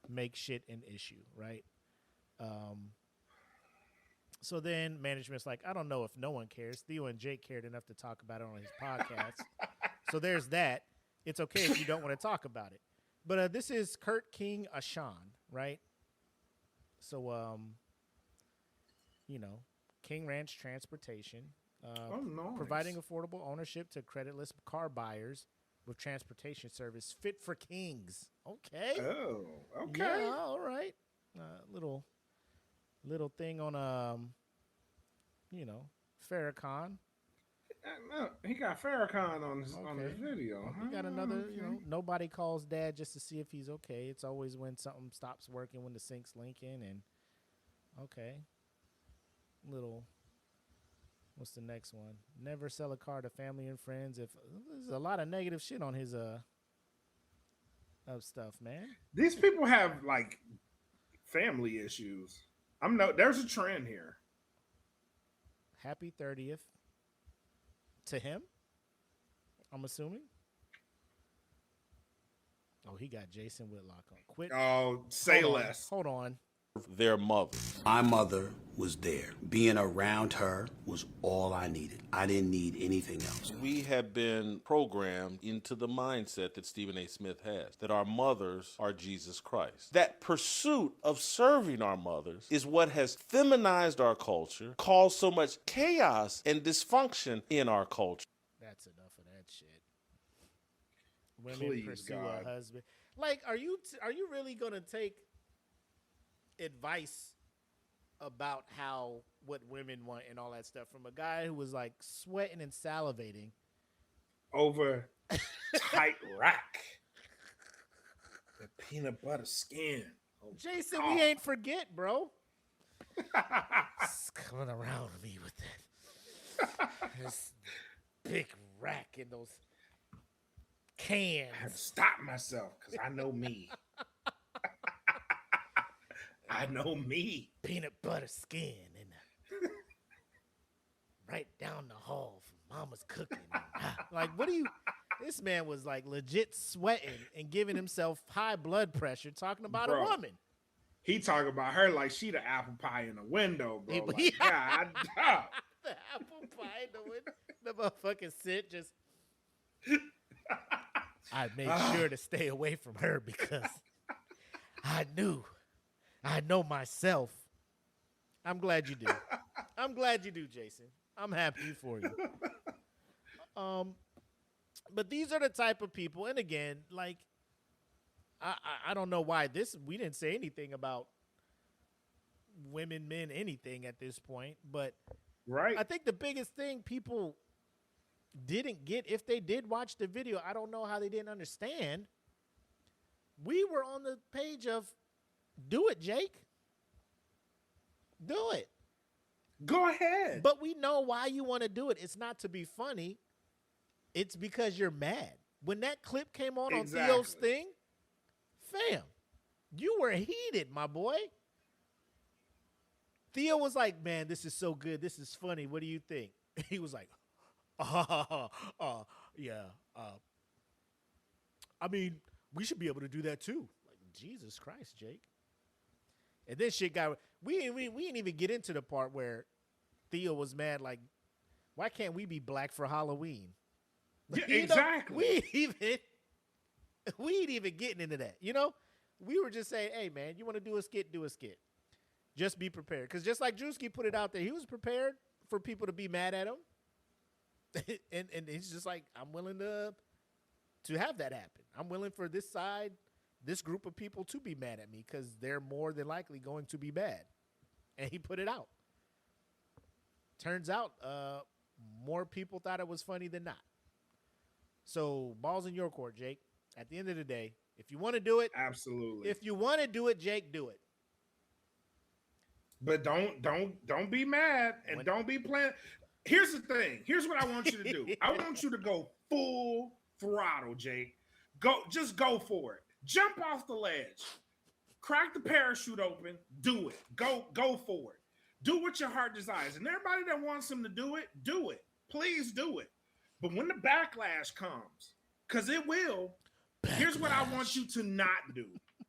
Speaker 1: make shit an issue, right? So then management's like, I don't know if no one cares. Theo and Jake cared enough to talk about it on his podcast. So there's that. It's okay if you don't want to talk about it. But this is Kurt King Ashan, right? So, you know, King Ranch Transportation,
Speaker 2: nice.
Speaker 1: providing affordable ownership to creditless car buyers with transportation service fit for kings. Okay.
Speaker 2: Oh, okay.
Speaker 1: Yeah, all right. Little thing on you know, Farrakhan.
Speaker 2: No, he got Farrakhan on his video.
Speaker 1: He got another, you know, nobody calls dad just to see if he's okay. It's always when something stops working, when the sink's linking, and okay. What's the next one? Never sell a car to family and friends. If there's a lot of negative shit on his of stuff, man.
Speaker 2: These people have like family issues. There's a trend here.
Speaker 1: Happy 30th to him, I'm assuming. Oh, he got Jason Whitlock on. Quit.
Speaker 2: Oh, say
Speaker 1: Hold on.
Speaker 2: less.
Speaker 1: Hold on.
Speaker 5: Their mother.
Speaker 6: My mother was there. Being around her was all I needed. I didn't need anything else.
Speaker 5: We have been programmed into the mindset that Stephen A. Smith has, that our mothers are Jesus Christ. That pursuit of serving our mothers is what has feminized our culture, caused so much chaos and dysfunction in our culture.
Speaker 1: That's enough of that shit. Women
Speaker 2: Please,
Speaker 1: pursue
Speaker 2: God.
Speaker 1: a husband. Like, are you really gonna take advice about what women want and all that stuff from a guy who was like sweating and salivating
Speaker 2: Over tight rack. The peanut butter skin. Oh,
Speaker 1: Jason,
Speaker 2: God.
Speaker 1: we ain't forget, bro. It's coming around me with that. This big rack in those cans.
Speaker 2: I had to stop myself because I know me. I know me.
Speaker 1: Peanut butter skin and right down the hall from mama's cooking. Like, what do you... This man was like legit sweating and giving himself high blood pressure talking about
Speaker 2: Bro.
Speaker 1: a woman.
Speaker 2: He talking about her like she the apple pie in the window, bro. Like,
Speaker 1: Yeah.
Speaker 2: God, damn.
Speaker 1: The apple pie in the window. The motherfucking sit just... I made sure to stay away from her because I know myself. I'm glad you do. I'm glad you do, Jason. I'm happy for you. But these are the type of people, and again, like, I don't know why we didn't say anything about women, men, anything at this point, but
Speaker 2: Right.
Speaker 1: I think the biggest thing people didn't get, if they did watch the video, I don't know how they didn't understand. We were on the page of, do it, Jake. Do it.
Speaker 2: Go ahead.
Speaker 1: But we know why you want to do it. It's not to be funny. It's because you're mad. When that clip came on Theo's
Speaker 2: Exactly.
Speaker 1: thing, fam, you were heated, my boy. Theo was like, man, this is so good. This is funny. What do you think? He was like, yeah. I mean, we should be able to do that too. Like, Jesus Christ, Jake. And then shit got, we didn't even get into the part where Theo was mad, like, Why can't we be black for Halloween?
Speaker 2: Yeah,
Speaker 1: You know,
Speaker 2: exactly.
Speaker 1: we ain't even getting into that. You know, we were just saying, hey man, you want to do a skit, do a skit. Just be prepared. Because just like Drewski put it out there, he was prepared for people to be mad at him. and he's just like, I'm willing to have that happen. I'm willing for this side, this group of people to be mad at me because they're more than likely going to be bad. And he put it out. Turns out more people thought it was funny than not. So balls in your court, Jake. At the end of the day, if you want to do it,
Speaker 2: Absolutely.
Speaker 1: if you want to do it, Jake, do it.
Speaker 2: But don't be mad and don't be playing. Here's the thing. Here's what I want you to do. I want you to go full throttle, Jake. Just go for it. Jump off the ledge. Crack the parachute open. Do it. Go for it. Do what your heart desires. And everybody that wants him to do it, do it. Please do it. But when the backlash comes, because it will, here's what I want you to not do.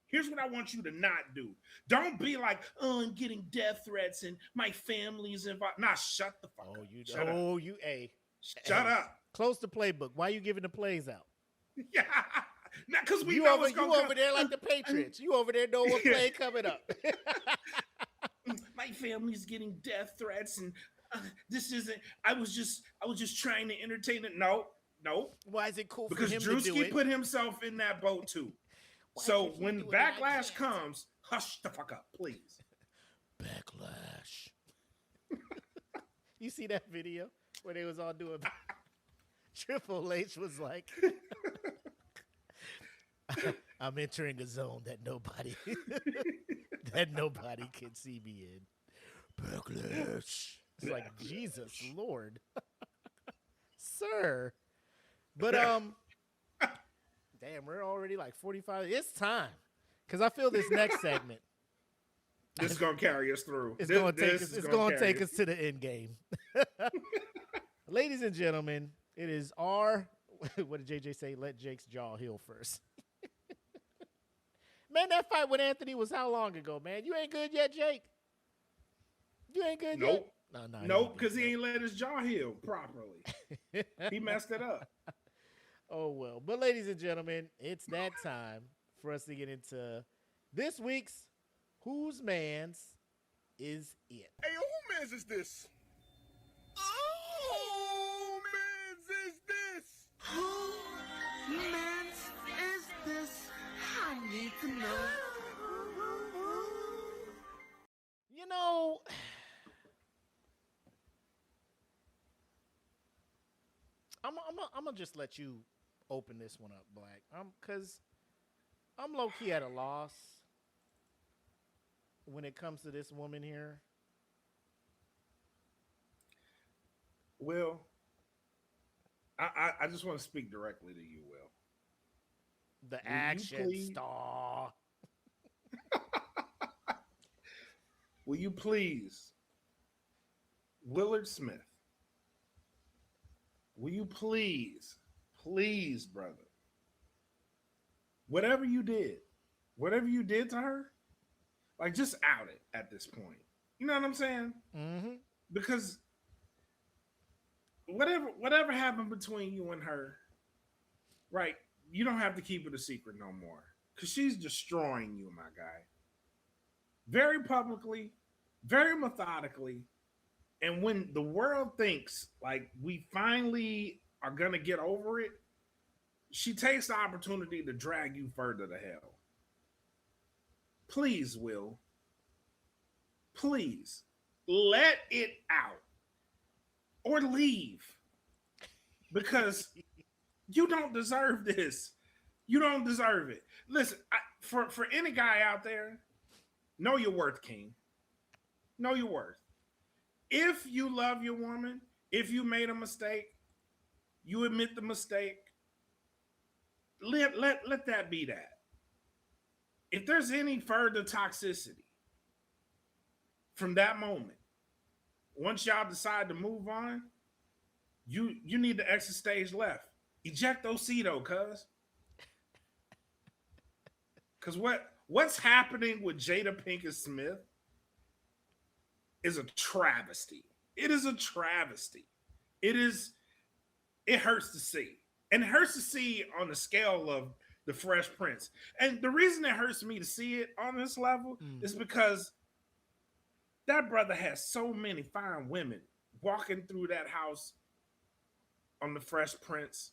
Speaker 2: Here's what I want you to not do. Don't be like, oh, I'm getting death threats and my family's involved. Nah, shut the fuck up. Shut up.
Speaker 1: Close the playbook. Why are you giving the plays out?
Speaker 2: Yeah. Because we
Speaker 1: You
Speaker 2: know
Speaker 1: over,
Speaker 2: what's going
Speaker 1: you over there like the Patriots. You over there know what play coming up.
Speaker 2: My family's getting death threats and this isn't. I was just trying to entertain it. No.
Speaker 1: Why is it cool
Speaker 2: Because
Speaker 1: for him to do
Speaker 2: Drewski
Speaker 1: it?
Speaker 2: put himself in that boat too.
Speaker 1: Why
Speaker 2: So
Speaker 1: can't he
Speaker 2: when
Speaker 1: do it and I
Speaker 2: backlash
Speaker 1: can't?
Speaker 2: comes, hush the fuck up, please.
Speaker 1: Backlash. You see that video where they was all doing? Triple H was like, "I'm entering a zone that nobody can see me in." Backlash. It's like Jesus Lord, sir. But damn, we're already like 45. It's time because I feel this next segment.
Speaker 2: This is gonna carry us through.
Speaker 1: It's going to take us to the end game. Ladies and gentlemen, it is our, what did JJ say? Let Jake's jaw heal first. Man, that fight with Anthony was how long ago, man? You ain't good yet, Jake? You ain't good yet?
Speaker 2: Nope.
Speaker 1: No,
Speaker 2: Nope, because he ain't let his jaw heal properly. He messed it up.
Speaker 1: Oh, well. But ladies and gentlemen, it's that time for us to get into this week's Whose Man's Is It?
Speaker 7: Hey, who man's is this? Oh, man's is this? Who man's is this? I need to know.
Speaker 1: You know, I'm gonna just let you open this one up, Black. Cause I'm low key at a loss when it comes to this woman here.
Speaker 2: Will, I just want to speak directly to you, Will.
Speaker 1: The action star.
Speaker 2: Will you please, Willard Smith, will you please, brother, whatever you did to her, like just out it at this point. You know what I'm saying?
Speaker 1: Mm-hmm.
Speaker 2: Because whatever happened between you and her, right? You don't have to keep it a secret no more. Because she's destroying you, my guy. Very publicly, very methodically. And when the world thinks like we finally are going to get over it, she takes the opportunity to drag you further to hell. Please, Will. Please, let it out. Or leave. Because you don't deserve this. You don't deserve it. Listen, for any guy out there, know your worth, King. Know your worth. If you love your woman, if you made a mistake, you admit the mistake, let that be that. If there's any further toxicity from that moment, once y'all decide to move on, you need to exit stage left. Ejectocito, cuz. Because what's happening with Jada Pinkett Smith is a travesty. It is a travesty. It hurts to see. And it hurts to see on the scale of the Fresh Prince. And the reason it hurts me to see it on this level is because that brother has so many fine women walking through that house on the Fresh Prince.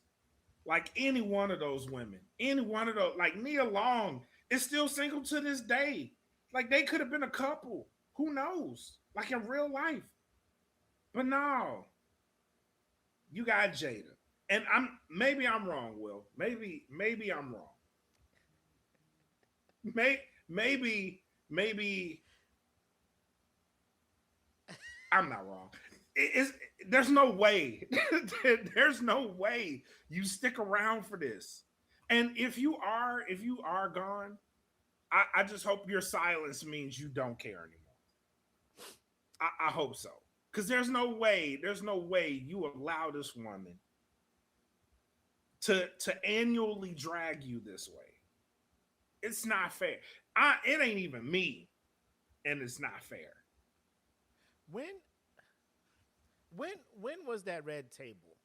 Speaker 2: Like any one of those women, any one of those, like Nia Long is still single to this day. Like they could have been a couple. Who knows? Like in real life. But no, you got Jada. And maybe I'm wrong, Will. Maybe I'm wrong. Maybe I'm not wrong. There's no way. There's no way you stick around for this. And if you are gone, I just hope your silence means you don't care anymore. I hope so. Because there's no way you allow this woman to annually drag you this way. It's not fair. It ain't even me, and it's not fair.
Speaker 1: When was that red table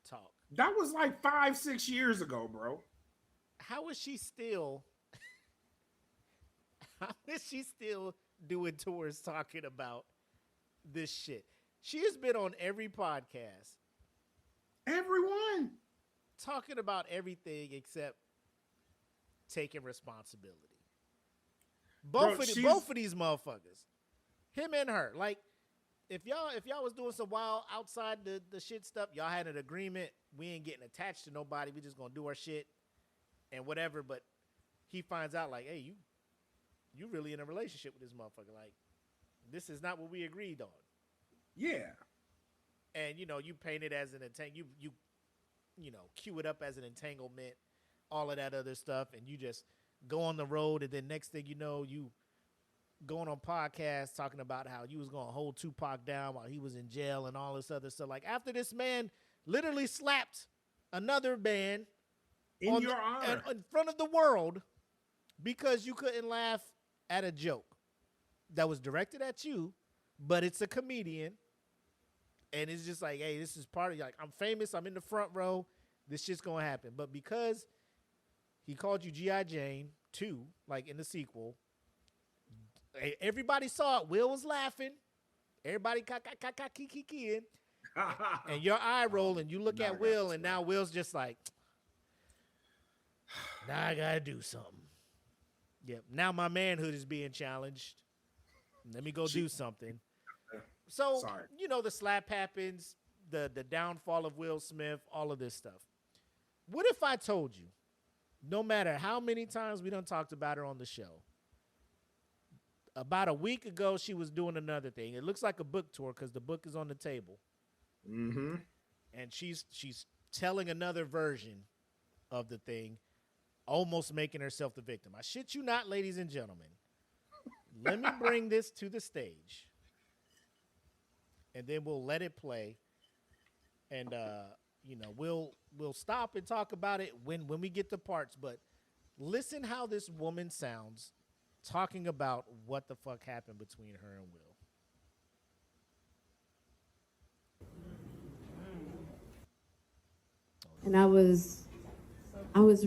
Speaker 1: talk?
Speaker 2: That was like 5-6 years ago, bro.
Speaker 1: How is she still? How is she still doing tours talking about this shit? She has been on every podcast.
Speaker 2: Everyone
Speaker 1: talking about everything except taking responsibility. Both of these motherfuckers, him and her. Like, if y'all was doing some wild outside the shit stuff, y'all had an agreement. We ain't getting attached to nobody. We just gonna do our shit and whatever. But he finds out like, hey, you really in a relationship with this motherfucker. Like, this is not what we agreed on.
Speaker 2: Yeah.
Speaker 1: And you paint it as an cue it up as an entanglement, all of that other stuff, and you just go on the road, and then next thing you know, you going on podcasts talking about how you was gonna hold Tupac down while he was in jail and all this other stuff. Like, after this man literally slapped another man
Speaker 2: in your honor
Speaker 1: in front of the world because you couldn't laugh at a joke that was directed at you, but it's a comedian. And it's just like, hey, this is part of, like, I'm famous, I'm in the front row, this shit's gonna happen. But because he called you G.I. Jane 2, like in the sequel, everybody saw it. Will was laughing. Everybody kikiing. And your eye roll, and you look at Will, and now Will's just like, now I gotta do something. Yep. Now my manhood is being challenged. Let me go do something. So, the slap happens, the downfall of Will Smith, all of this stuff. What if I told you, no matter how many times we done talked about her on the show, about a week ago she was doing another thing. It looks like a book tour because the book is on the table.
Speaker 2: Mm-hmm.
Speaker 1: And she's telling another version of the thing, almost making herself the victim. I shit you not, ladies and gentlemen. Let me bring this to the stage. And then we'll let it play, and we'll stop and talk about it when we get the parts. But listen how this woman sounds talking about what the fuck happened between her and Will.
Speaker 8: And I was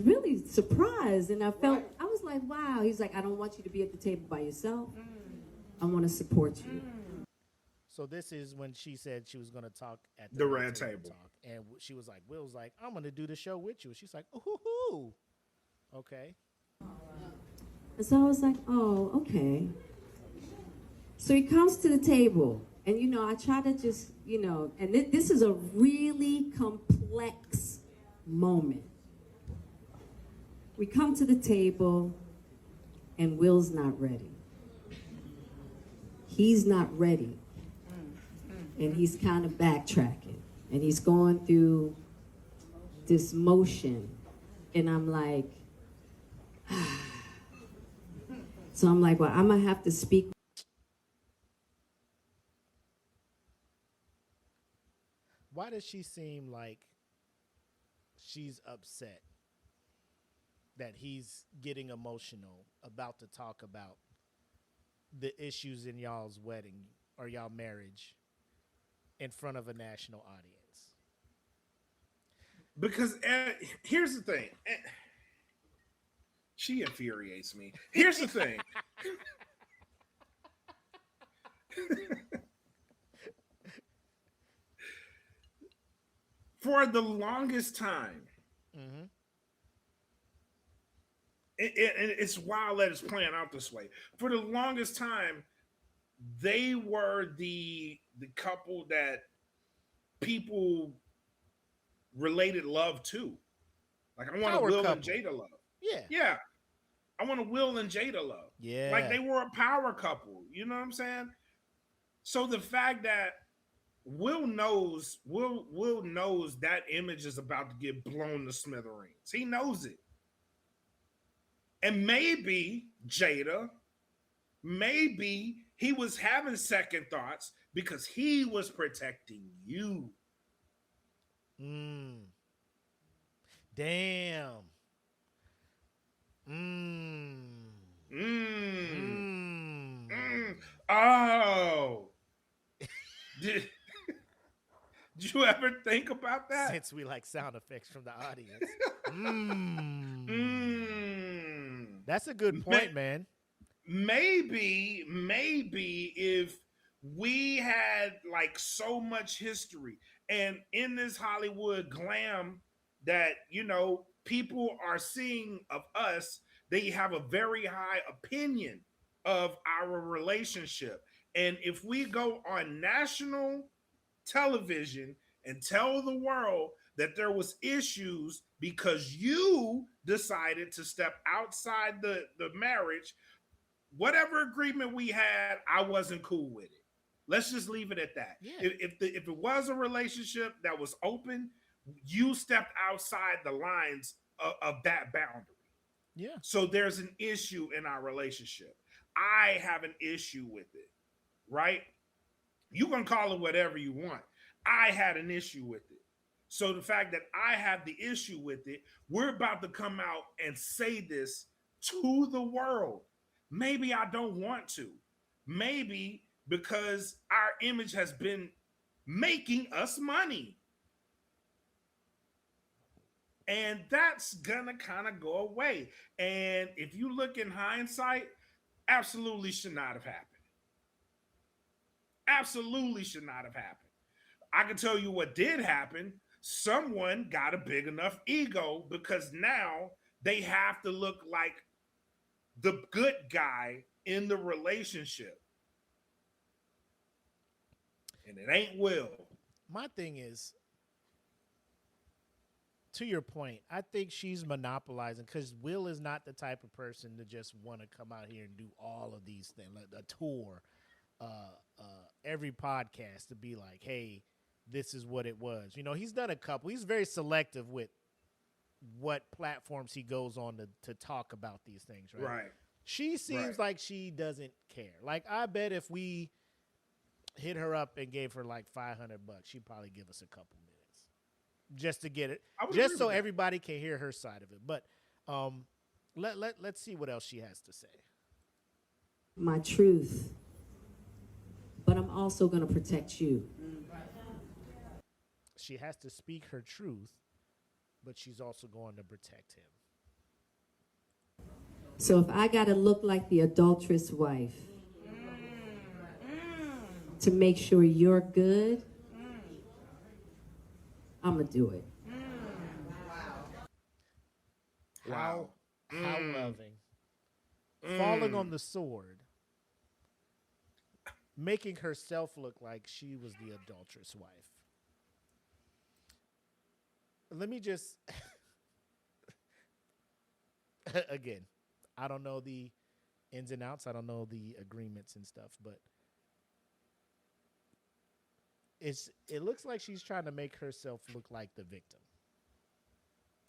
Speaker 8: really surprised, and I was like, wow. He's like, I don't want you to be at the table by yourself. I want to support you.
Speaker 1: So this is when she said she was going to talk at
Speaker 2: the red table.
Speaker 1: And she was like, Will's like, I'm going to do the show with you. She's like, ooh, okay.
Speaker 8: And so I was like, oh, okay. So he comes to the table, and, I try to just, and this is a really complex moment. We come to the table, and Will's not ready. He's not ready. And he's kind of backtracking, and he's going through this motion, and I'm like, so I'm like, well, I'm gonna have to speak.
Speaker 1: Why does she seem like she's upset that he's getting emotional about to talk about the issues in y'all's wedding or y'all marriage in front of a national audience?
Speaker 2: because here's the thing. She infuriates me. Here's the thing. For the longest time, and it's wild that it's playing out this way. For the longest time, they were the couple that people related love to. Like, I want a Will and Jada love. Yeah. I want a Will and Jada love.
Speaker 1: Yeah.
Speaker 2: Like, they were a power couple. You know what I'm saying? So the fact that Will knows that image is about to get blown to smithereens. He knows it. And maybe Jada, maybe he was having second thoughts because he was protecting you.
Speaker 1: Damn.
Speaker 2: Oh. Did you ever think about that?
Speaker 1: Since we like sound effects from the audience. That's a good point, man.
Speaker 2: Maybe if we had like so much history and in this Hollywood glam that, you know, people are seeing of us, they have a very high opinion of our relationship. And if we go on national television and tell the world that there was issues because you decided to step outside the marriage, whatever agreement we had, I wasn't cool with it. Let's just leave it at that.
Speaker 1: Yeah.
Speaker 2: If it was a relationship that was open, you stepped outside the lines of that boundary.
Speaker 1: Yeah.
Speaker 2: So there's an issue in our relationship. I have an issue with it, right? You can call it whatever you want. I had an issue with it. So the fact that I have the issue with it, we're about to come out and say this to the world. Maybe I don't want to. Maybe because our image has been making us money. And that's gonna kind of go away. And if you look in hindsight, absolutely should not have happened. Absolutely should not have happened. I can tell you what did happen. Someone got a big enough ego because now they have to look like the good guy in the relationship. And it ain't Will.
Speaker 1: My thing is, to your point, I think she's monopolizing because Will is not the type of person to just want to come out here and do all of these things, like a tour, every podcast to be like, hey, this is what it was. You know, he's done a couple. He's very selective with what platforms he goes on to talk about these things, right?
Speaker 2: Right.
Speaker 1: She seems like she doesn't care. Like, I bet if we hit her up and gave her like $500, she'd probably give us a couple minutes just to get it, just so everybody can hear her side of it. But let's see what else she has to say.
Speaker 8: My truth, but I'm also going to protect you.
Speaker 1: She has to speak her truth, but she's also going to protect him.
Speaker 8: So if I got to look like the adulterous wife to make sure you're good, I'm going to do it.
Speaker 1: How loving. Falling on the sword. Making herself look like she was the adulterous wife. Let me just... Again, I don't know the ins and outs. I don't know the agreements and stuff, but it looks like she's trying to make herself look like the victim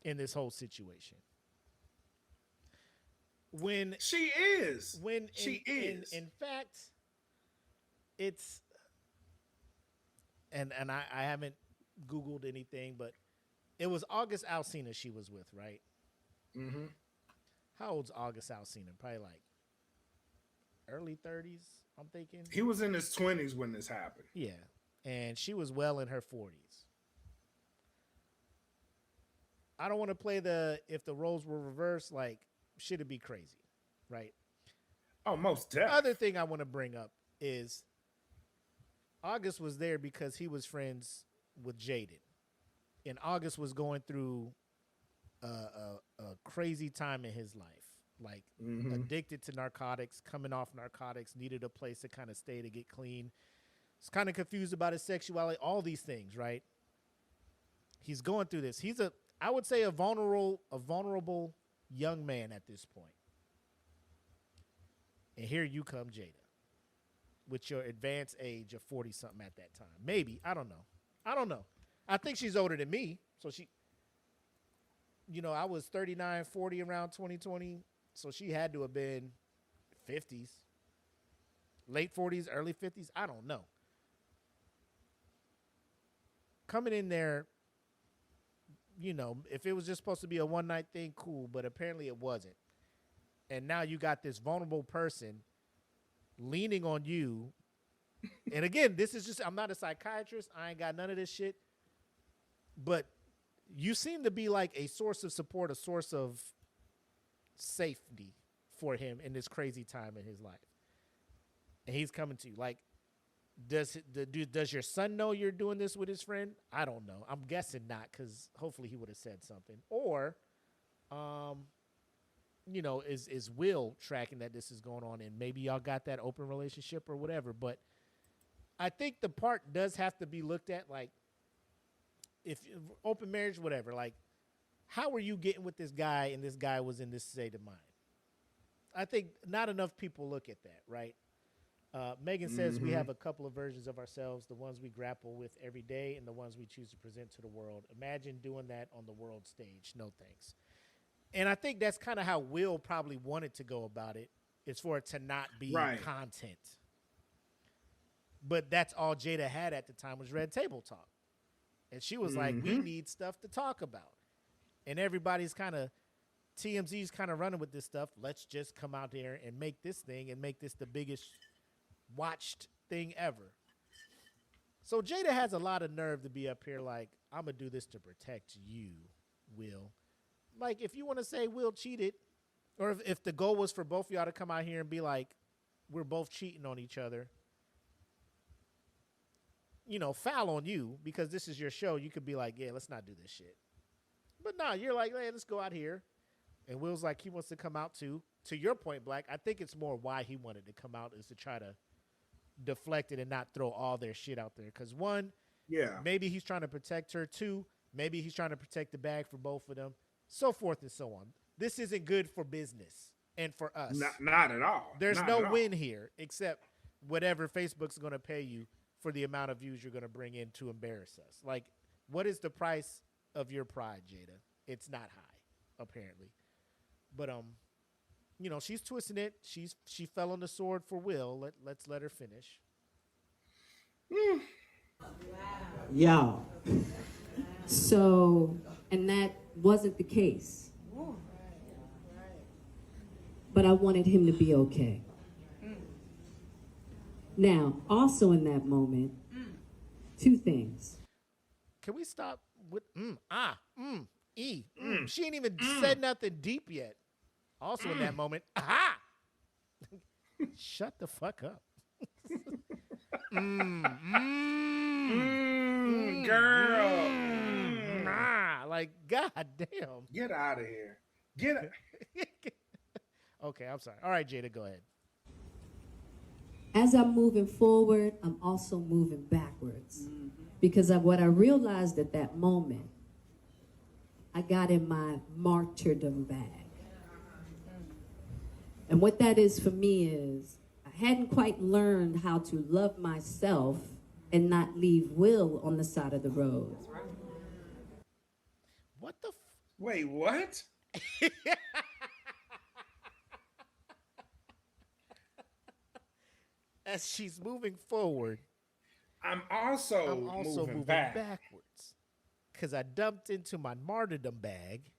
Speaker 1: in this whole situation. When
Speaker 2: she is.
Speaker 1: In fact, it's and I haven't Googled anything, but it was August Alsina she was with, right?
Speaker 2: Mm-hmm.
Speaker 1: How old's August Alsina? Probably like early 30s, I'm thinking.
Speaker 2: He was in his 20s when this happened.
Speaker 1: Yeah. And she was well in her 40s. I don't want to play the if the roles were reversed, like shit'd be crazy, right?
Speaker 2: Oh, most definitely.
Speaker 1: Other thing I want to bring up is August was there because he was friends with Jaden, and August was going through a crazy time in his life, like addicted to narcotics, coming off narcotics, needed a place to kind of stay to get clean. He's kind of confused about his sexuality, all these things, right? He's going through this. He's I would say a vulnerable young man at this point. And here you come, Jada, with your advanced age of 40-something at that time. Maybe. I don't know. I think she's older than me. So she, I was 39, 40 around 2020. So she had to have been 50s, late 40s, early 50s. I don't know. Coming in there, if it was just supposed to be a one-night thing, cool. But apparently it wasn't. And now you got this vulnerable person leaning on you. And again, this is just, I'm not a psychiatrist. I ain't got none of this shit. But you seem to be like a source of support, a source of safety for him in this crazy time in his life. And he's coming to you. Like, does your son know you're doing this with his friend? I don't know. I'm guessing not, because hopefully he would have said something. Or, is Will tracking that this is going on, and maybe y'all got that open relationship or whatever. But I think the part does have to be looked at, like, if open marriage, whatever, like, how are you getting with this guy and this guy was in this state of mind? I think not enough people look at that, right? Megan says we have a couple of versions of ourselves, the ones we grapple with every day and the ones we choose to present to the world. Imagine doing that on the world stage. No thanks. And I think that's kind of how Will probably wanted to go about it, is for it to not be content. But that's all Jada had at the time was Red Table Talk. And she was like, we need stuff to talk about. And everybody's kind of, TMZ's kind of running with this stuff. Let's just come out there and make this thing and make this the biggest watched thing ever. So Jada has a lot of nerve to be up here like, I'm going to do this to protect you, Will. Like, if you want to say Will cheated, or if the goal was for both of y'all to come out here and be like, we're both cheating on each other, foul on you, because this is your show. You could be like, yeah, let's not do this shit. But no, you're like, hey, let's go out here. And Will's like, he wants to come out too. To your point, Black, I think it's more why he wanted to come out is to try to deflect it and not throw all their shit out there. Because one, maybe he's trying to protect her. Two, maybe he's trying to protect the bag for both of them. So forth and so on. This isn't good for business and for us.
Speaker 2: Not at all.
Speaker 1: There's no win here except whatever Facebook's going to pay you for the amount of views you're going to bring in to embarrass us. Like, what is the price of your pride, Jada? It's not high, apparently. But she's twisting it. She fell on the sword for Will. Let's let her finish.
Speaker 8: Y'all. So, and that wasn't the case. But I wanted him to be okay. Now, also in that moment, two things.
Speaker 1: Can we stop with She ain't even said nothing deep yet. Also in that moment, aha! Shut the fuck up.
Speaker 2: Girl.
Speaker 1: Like, goddamn.
Speaker 2: Get out of here. Get it.
Speaker 1: Okay, I'm sorry. All right, Jada, go ahead.
Speaker 8: As I'm moving forward, I'm also moving backwards. Because of what I realized at that moment, I got in my martyrdom bag. And what that is for me is, I hadn't quite learned how to love myself and not leave Will on the side of the road.
Speaker 1: What the
Speaker 2: Wait, what?
Speaker 1: As she's moving forward,
Speaker 2: I'm also moving
Speaker 1: backwards. Because I dumped into my martyrdom bag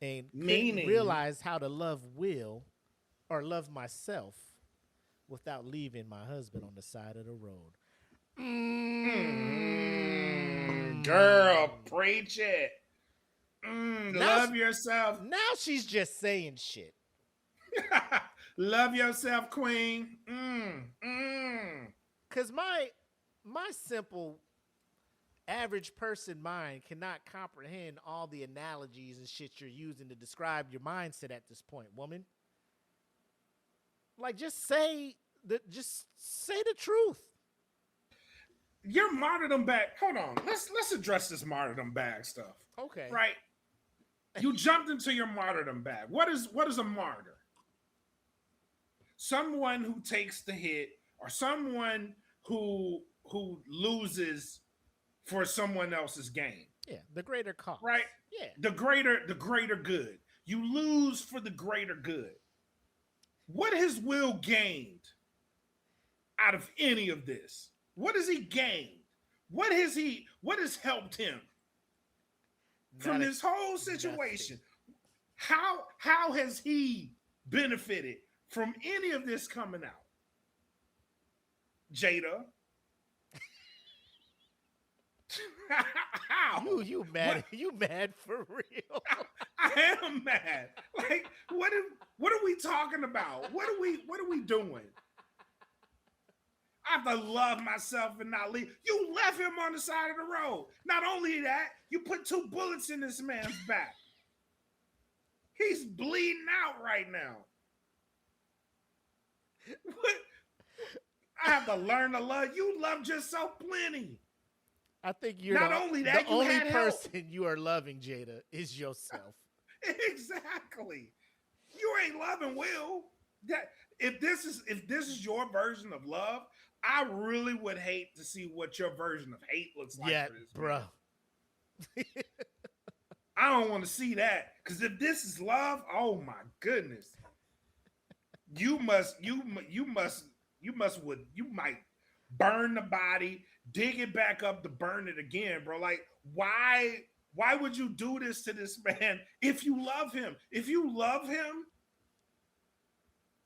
Speaker 1: and couldn't realize how to love Will or love myself without leaving my husband on the side of the road.
Speaker 2: Girl, preach it. Love yourself.
Speaker 1: Now she's just saying shit.
Speaker 2: Love yourself, queen.
Speaker 1: Cause my simple average person mind cannot comprehend all the analogies and shit you're using to describe your mindset at this point, woman. Like, just say the truth.
Speaker 2: Your martyrdom bag. Hold on. Let's address this martyrdom bag stuff.
Speaker 1: Okay.
Speaker 2: Right. You jumped into your martyrdom bag. What is a martyr? Someone who takes the hit, or someone who loses for someone else's gain.
Speaker 1: Yeah, the greater cause.
Speaker 2: Right?
Speaker 1: Yeah.
Speaker 2: The greater good. You lose for the greater good. What has Will gained out of any of this? What has he gained? What has helped him from this whole situation? How has he benefited from any of this coming out? Jada. How?
Speaker 1: You mad? What? You mad for real?
Speaker 2: I am mad. Like, what are we talking about? What are we doing? I have to love myself and not leave. You left him on the side of the road. Not only that, you put 2 bullets in this man's back. He's bleeding out right now. What? I have to learn to love. You love yourself plenty.
Speaker 1: I think you're
Speaker 2: not only that,
Speaker 1: the only person you are loving, Jada, is yourself.
Speaker 2: Exactly. You ain't loving Will. That if this is your version of love, I really would hate to see what your version of hate looks like.
Speaker 1: Yeah,
Speaker 2: for this
Speaker 1: bro.
Speaker 2: I don't want to see that, because if this is love, oh my goodness, you might burn the body, dig it back up to burn it again, bro. Like, why would you do this to this man if you love him? If you love him,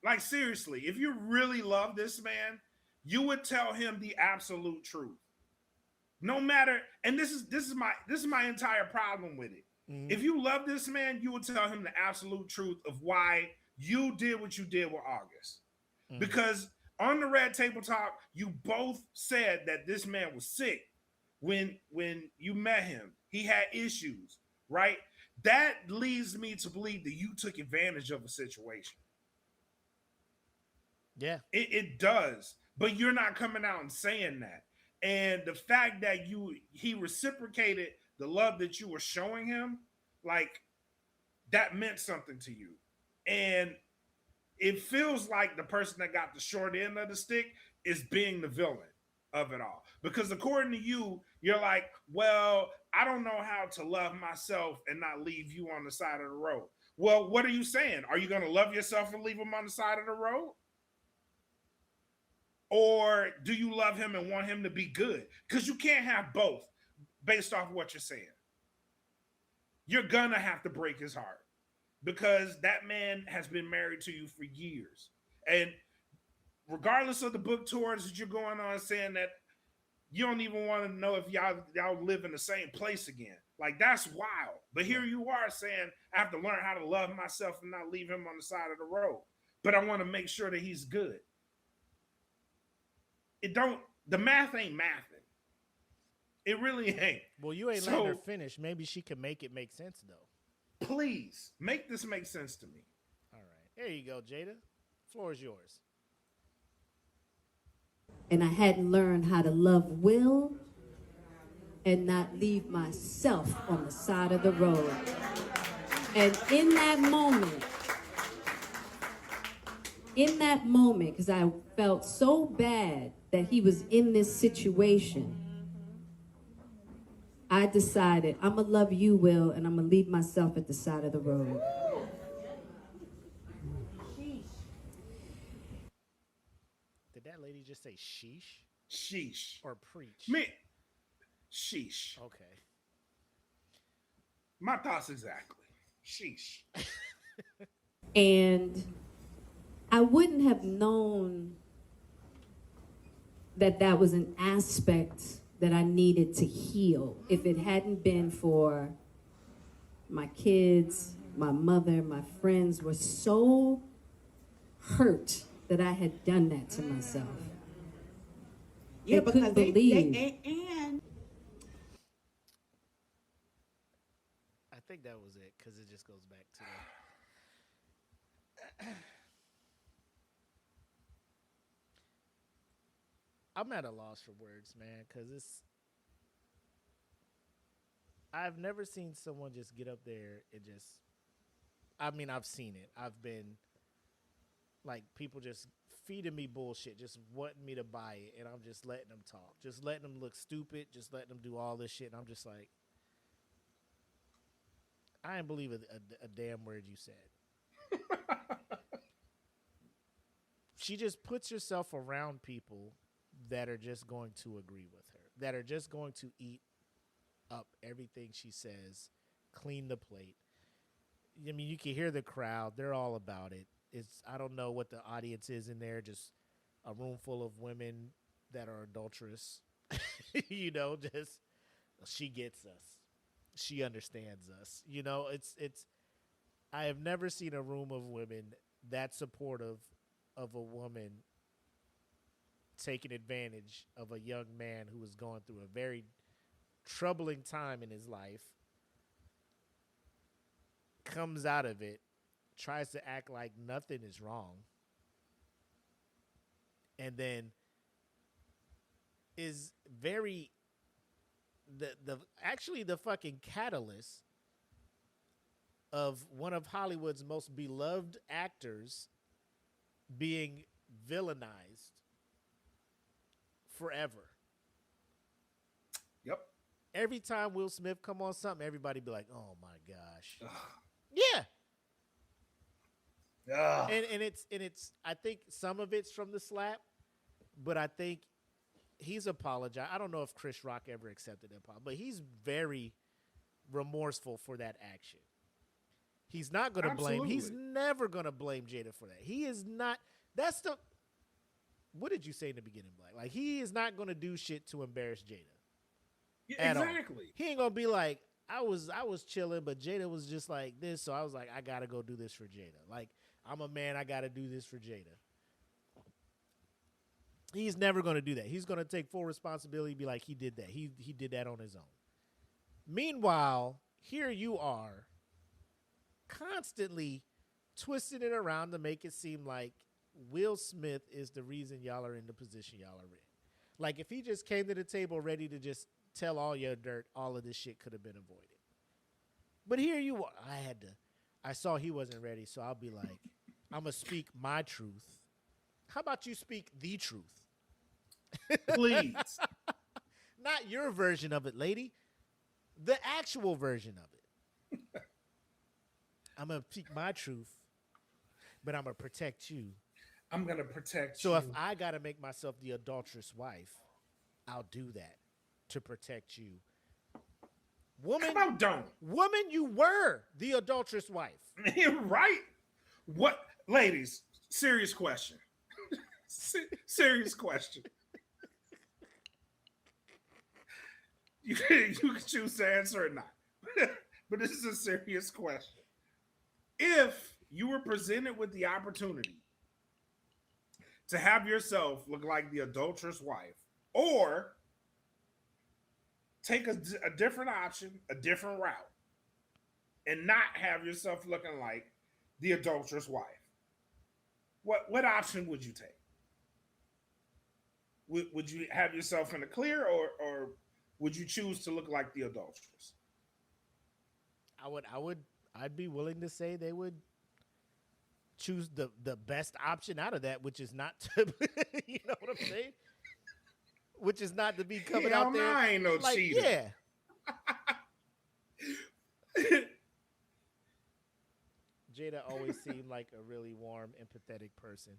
Speaker 2: like, seriously, if you really love this man, you would tell him the absolute truth. No matter, and this is my entire problem with it. Mm-hmm. If you love this man, you would tell him the absolute truth of why you did what you did with August. Mm-hmm. Because on the Red Table Talk, you both said that this man was sick when you met him. He had issues, right? That leads me to believe that you took advantage of a situation.
Speaker 1: Yeah.
Speaker 2: It does. But you're not coming out and saying that. And the fact that he reciprocated the love that you were showing him, like, that meant something to you. And it feels like the person that got the short end of the stick is being the villain of it all. Because according to you, you're like, well, I don't know how to love myself and not leave you on the side of the road. Well, what are you saying? Are you going to love yourself and leave him on the side of the road? Or do you love him and want him to be good? Because you can't have both based off what you're saying. You're going to have to break his heart, because that man has been married to you for years. And regardless of the book tours that you're going on, saying that you don't even want to know if y'all live in the same place again. Like, that's wild. But here you are saying, I have to learn how to love myself and not leave him on the side of the road. But I want to make sure that he's good. The math ain't mathing. It really ain't.
Speaker 1: Well, you ain't letting her finish. Maybe she can make it make sense, though.
Speaker 2: Please, make this make sense to me.
Speaker 1: All right. There you go, Jada. Floor is yours.
Speaker 8: And I hadn't learned how to love Will and not leave myself on the side of the road. And in that moment, because I felt so bad that he was in this situation, I decided I'm going to love you, Will, and I'm going to leave myself at the side of the road.
Speaker 1: Did that lady just say sheesh?
Speaker 2: Sheesh.
Speaker 1: Or preach?
Speaker 2: Me. Sheesh.
Speaker 1: Okay.
Speaker 2: My thoughts exactly. Sheesh.
Speaker 8: And I wouldn't have known that was an aspect that I needed to heal if it hadn't been for my kids, my mother, my friends were so hurt that I had done that to myself.
Speaker 9: Yeah,
Speaker 8: They couldn't believe.
Speaker 9: And
Speaker 1: I think that was it because it just goes back to. I'm at a loss for words, man, because I've never seen someone just get up there and just. I mean, I've seen it. I've been like people just feeding me bullshit, just wanting me to buy it, and I'm just letting them talk, just letting them look stupid, just letting them do all this shit, and I'm just like, I didn't believe a damn word you said. She just puts herself around people that are just going to agree with her, that are just going to eat up everything she says, clean the plate. I mean, you can hear the crowd. They're all about it. I don't know what the audience is in there, just a room full of women that are adulterous. You know, just she gets us. She understands us. You know, it's I have never seen a room of women that supportive of a woman taking advantage of a young man who was going through a very troubling time in his life, comes out of it, tries to act like nothing is wrong, and then is very the fucking catalyst of one of Hollywood's most beloved actors being villainized forever.
Speaker 2: Yep.
Speaker 1: Every time Will Smith come on something, everybody be like, "Oh my gosh." Yeah. And it's I think some of it's from the slap, but I think he's apologized. I don't know if Chris Rock ever accepted that apology, but he's very remorseful for that action. He's not going to blame. He's never going to blame Jada for that. He is not. That's the. What did you say in the beginning, Black? Like, he is not going to do shit to embarrass Jada.
Speaker 2: Yeah, exactly.
Speaker 1: He ain't going to be like, I was chilling, but Jada was just like this, so I was like, I got to go do this for Jada. Like, I'm a man, I got to do this for Jada. He's never going to do that. He's going to take full responsibility, be like, he did that. He did that on his own. Meanwhile, here you are constantly twisting it around to make it seem like Will Smith is the reason y'all are in the position y'all are in. Like, if he just came to the table ready to just tell all your dirt, all of this shit could have been avoided. But here you are. I saw he wasn't ready, so I'll be like, I'm going to speak my truth. How about you speak the truth?
Speaker 2: Please.
Speaker 1: Not your version of it, lady. The actual version of it. I'm going to speak my truth, but I'm going to protect you.
Speaker 2: I'm going to protect
Speaker 1: you.
Speaker 2: So
Speaker 1: if I got to make myself the adulterous wife, I'll do that to protect you. Woman,
Speaker 2: come on, don't.
Speaker 1: Woman, you were the adulterous wife.
Speaker 2: Right? What? Ladies, serious question. Serious question. You can choose to answer or not. But this is a serious question. If you were presented with the opportunity to have yourself look like the adulterous wife, or take a different option, a different route, and not have yourself looking like the adulterous wife, what option would you take? Would you have yourself in the clear, or would you choose to look like the adulteress?
Speaker 1: I'd be willing to say they would choose the best option out of that, which is not to, you know what I'm saying? Which is not to be coming out there.
Speaker 2: I ain't no
Speaker 1: like,
Speaker 2: cheater.
Speaker 1: Yeah. Jada always seemed like a really warm, empathetic person.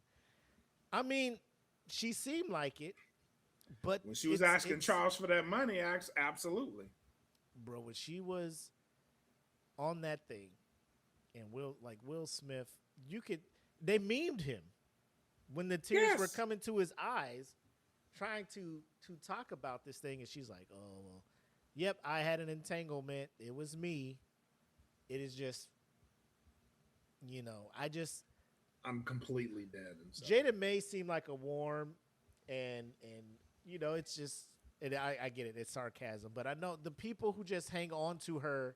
Speaker 1: I mean, she seemed like it, but
Speaker 2: when she was asking Charles for that money, absolutely.
Speaker 1: Bro, when she was on that thing, and Will Smith, they memed him when the tears were coming to his eyes, trying to talk about this thing, and she's like, "Oh, well, yep, I had an entanglement. It was me." it is just, you know,
Speaker 2: I'm completely dead. Inside.
Speaker 1: Jada may seem like a warm, and you know, it's just, and I get it, it's sarcasm, but I know the people who just hang on to her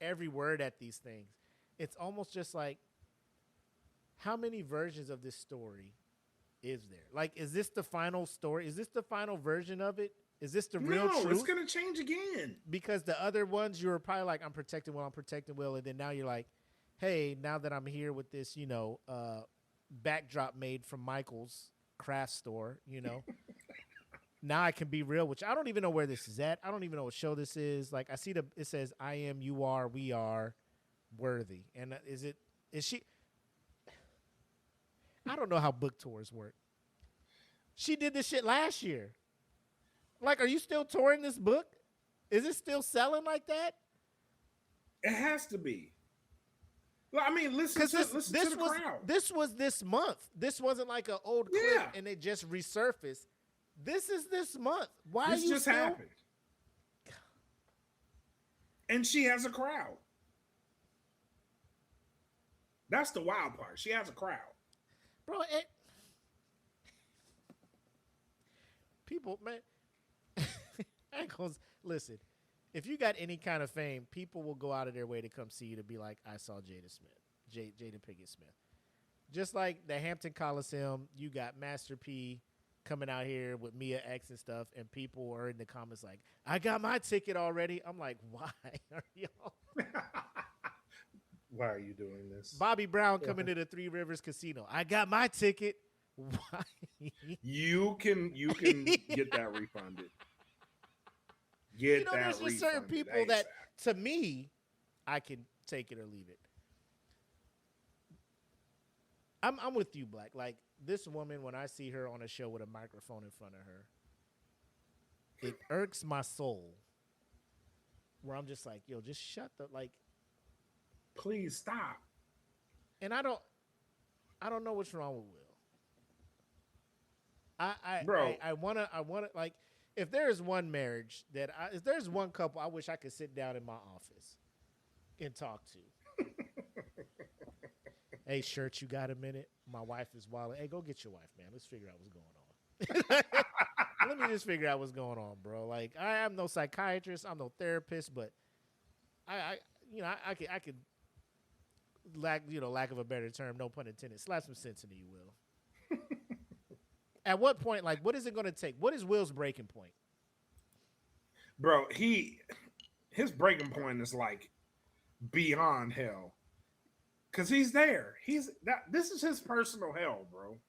Speaker 1: every word at these things, it's almost just like, how many versions of this story is there? Like, is this the final story? Is this the final version of it? Is this the real truth?
Speaker 2: No, it's gonna change again.
Speaker 1: Because the other ones, you were probably like, I'm protecting Will, and then now you're like, hey, now that I'm here with this, you know, backdrop made from Michael's craft store, you know, now I can be real, which I don't even know where this is at. I don't even know what show this is. Like, I see it says, I am, you are, we are worthy. And is she, I don't know how book tours work. She did this shit last year. Like, are you still touring this book? Is it still selling like that?
Speaker 2: It has to be. Well, I mean, listen to the crowd.
Speaker 1: This was this month. This wasn't like an old clip and it just resurfaced. This is this month. Why
Speaker 2: this
Speaker 1: are you
Speaker 2: just
Speaker 1: still...
Speaker 2: happened? And she has a crowd. That's the wild part. She has a crowd.
Speaker 1: Bro, people, man, I ain't gonna, listen, if you got any kind of fame, people will go out of their way to come see you to be like, I saw Jada Pinkett Smith. Just like the Hampton Coliseum, you got Master P coming out here with Mia X and stuff, and people are in the comments like, I got my ticket already. I'm like, why are y'all?
Speaker 2: Why are you doing this?
Speaker 1: Bobby Brown coming to the Three Rivers Casino. I got my ticket. Why?
Speaker 2: You can get that refunded.
Speaker 1: There's just certain people that, to me, I can take it or leave it. I'm with you, Black. Like, this woman, when I see her on a show with a microphone in front of her, it irks my soul. Where I'm just like, yo, just shut the, like,
Speaker 2: please stop.
Speaker 1: And I don't know what's wrong with Will. I wanna like, if there is one marriage if there's one couple I wish I could sit down in my office and talk to. Hey, Shirt, you got a minute? My wife is wilding. Hey, go get your wife, man. Let's figure out what's going on. Let me just figure out what's going on, bro. Like, I'm no psychiatrist, I'm no therapist, but I could lack of a better term, no pun intended, slap some sense into you, Will. At what point, like, what is it going to take? What is Will's breaking point?
Speaker 2: Bro, his breaking point is like beyond hell. Cause he's there. This is his personal hell, bro.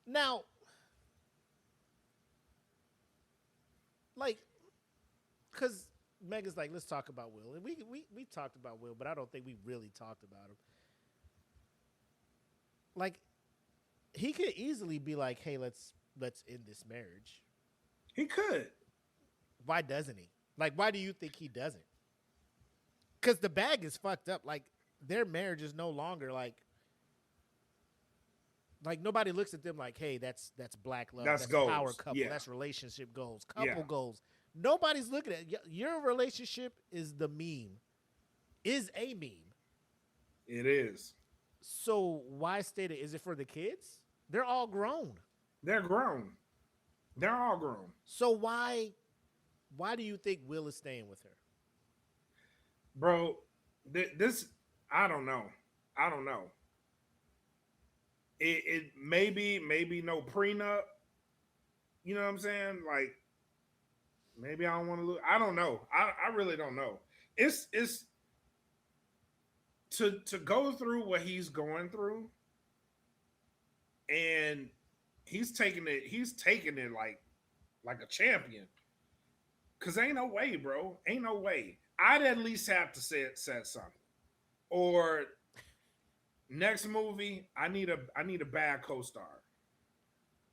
Speaker 1: Now, like, cause Megan's like, let's talk about Will. And we talked about Will, but I don't think we really talked about him. Like, he could easily be like, hey, let's end this marriage.
Speaker 2: He could.
Speaker 1: Why doesn't he? Like, why do you think he doesn't? Because the bag is fucked up. Like, their marriage is no longer like nobody looks at them like, hey, that's black love. That's power couple. Yeah. That's relationship goals. Couple goals. Nobody's looking at it. Your relationship is the meme. Is a meme.
Speaker 2: It is.
Speaker 1: So why state it? Is it for the kids? They're all grown.
Speaker 2: They're grown. They're all grown.
Speaker 1: So why do you think Will is staying with her?
Speaker 2: Bro, this, I don't know. It maybe no prenup. You know what I'm saying? Like, maybe I don't want to look. I don't know. I really don't know. It's to go through what he's going through, and he's taking it like a champion. Cause ain't no way, bro. Ain't no way. I'd at least have to say something. Or next movie, I need a bad co-star.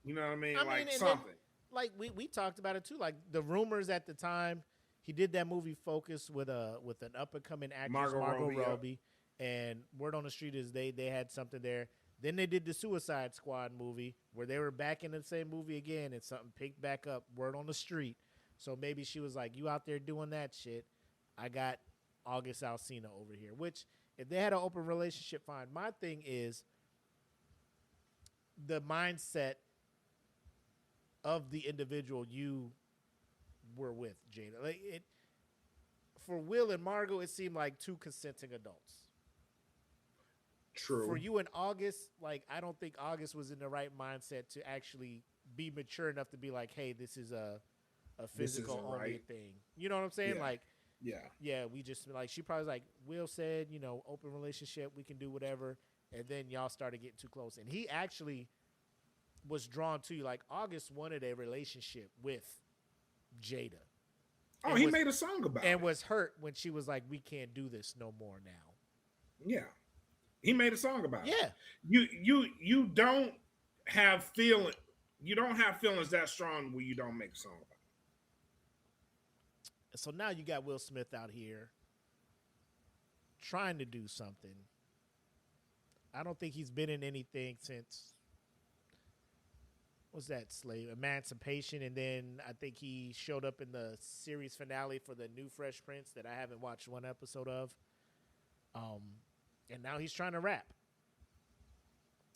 Speaker 2: You know what I mean? Like something.
Speaker 1: Then, like we talked about it too. Like the rumors at the time, he did that movie Focus with an up and coming actress, Margot Robbie. And word on the street is they had something there. Then they did the Suicide Squad movie where they were back in the same movie again, and something picked back up. Word on the street. So maybe she was like, "You out there doing that shit? I got August Alsina over here. Which, if they had an open relationship, fine. My thing is the mindset of the individual you were with, Jada. Like it for Will and Margot, it seemed like two consenting adults.
Speaker 2: True.
Speaker 1: For you and August, like I don't think August was in the right mindset to actually be mature enough to be like, hey, this is a physical only
Speaker 2: right.
Speaker 1: thing. You know what I'm saying?
Speaker 2: Yeah.
Speaker 1: Like,
Speaker 2: yeah,
Speaker 1: we just like she probably was like Will said, you know, open relationship, we can do whatever, and then y'all started getting too close, and he actually was drawn to you. Like August wanted a relationship with Jada.
Speaker 2: Oh, he made a song about it.
Speaker 1: And was hurt when she was like, we can't do this no more now.
Speaker 2: Yeah. He made a song about it.
Speaker 1: Yeah.
Speaker 2: You don't have feelings that strong where you don't make a song about it.
Speaker 1: So now you got Will Smith out here trying to do something. I don't think he's been in anything since what's that, Slave Emancipation, and then I think he showed up in the series finale for the new Fresh Prince that I haven't watched one episode of. And now he's trying to rap.